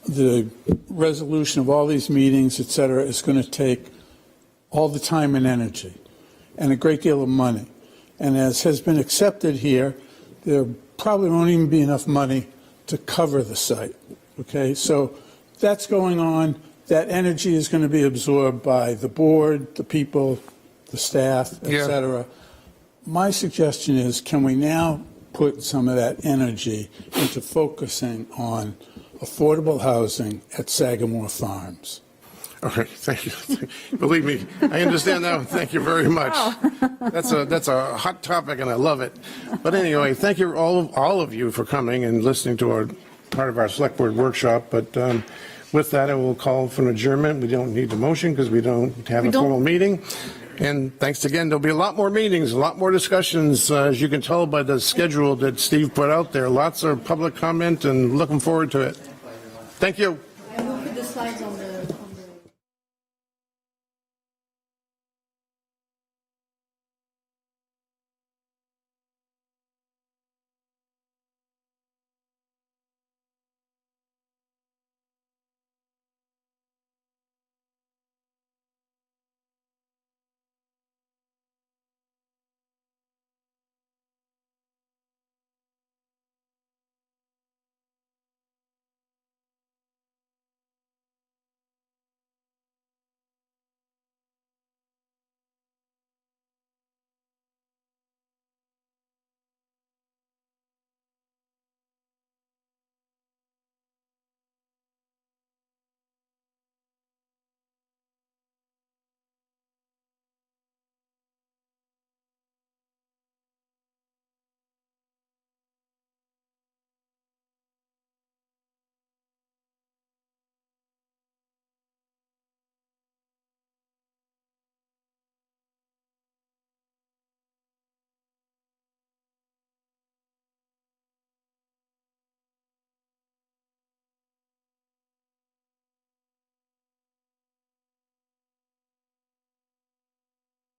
the resolution of all these meetings, et cetera, is going to take all the time and energy and a great deal of money. And as has been accepted here, there probably won't even be enough money to cover the site. Okay, so that's going on. That energy is going to be absorbed by the board, the people, the staff, et Yeah. cetera. My suggestion is, can we now put some of that energy into focusing on affordable housing at Sagamore Farms? okay, thank you. Believe me, I understand now. Thank you very much. That's a hot topic, and I love it. But anyway, thank you all of you for coming and listening to our part of our select board workshop. But with that, I will call for an adjournment. We don't need the motion because we don't have a formal meeting. And thanks again. There'll be a lot more meetings, a lot more discussions, as you can tell by the schedule that Steve put out there. Lots of public comment, and looking forward to it. Thank you. And we'll put the slides on the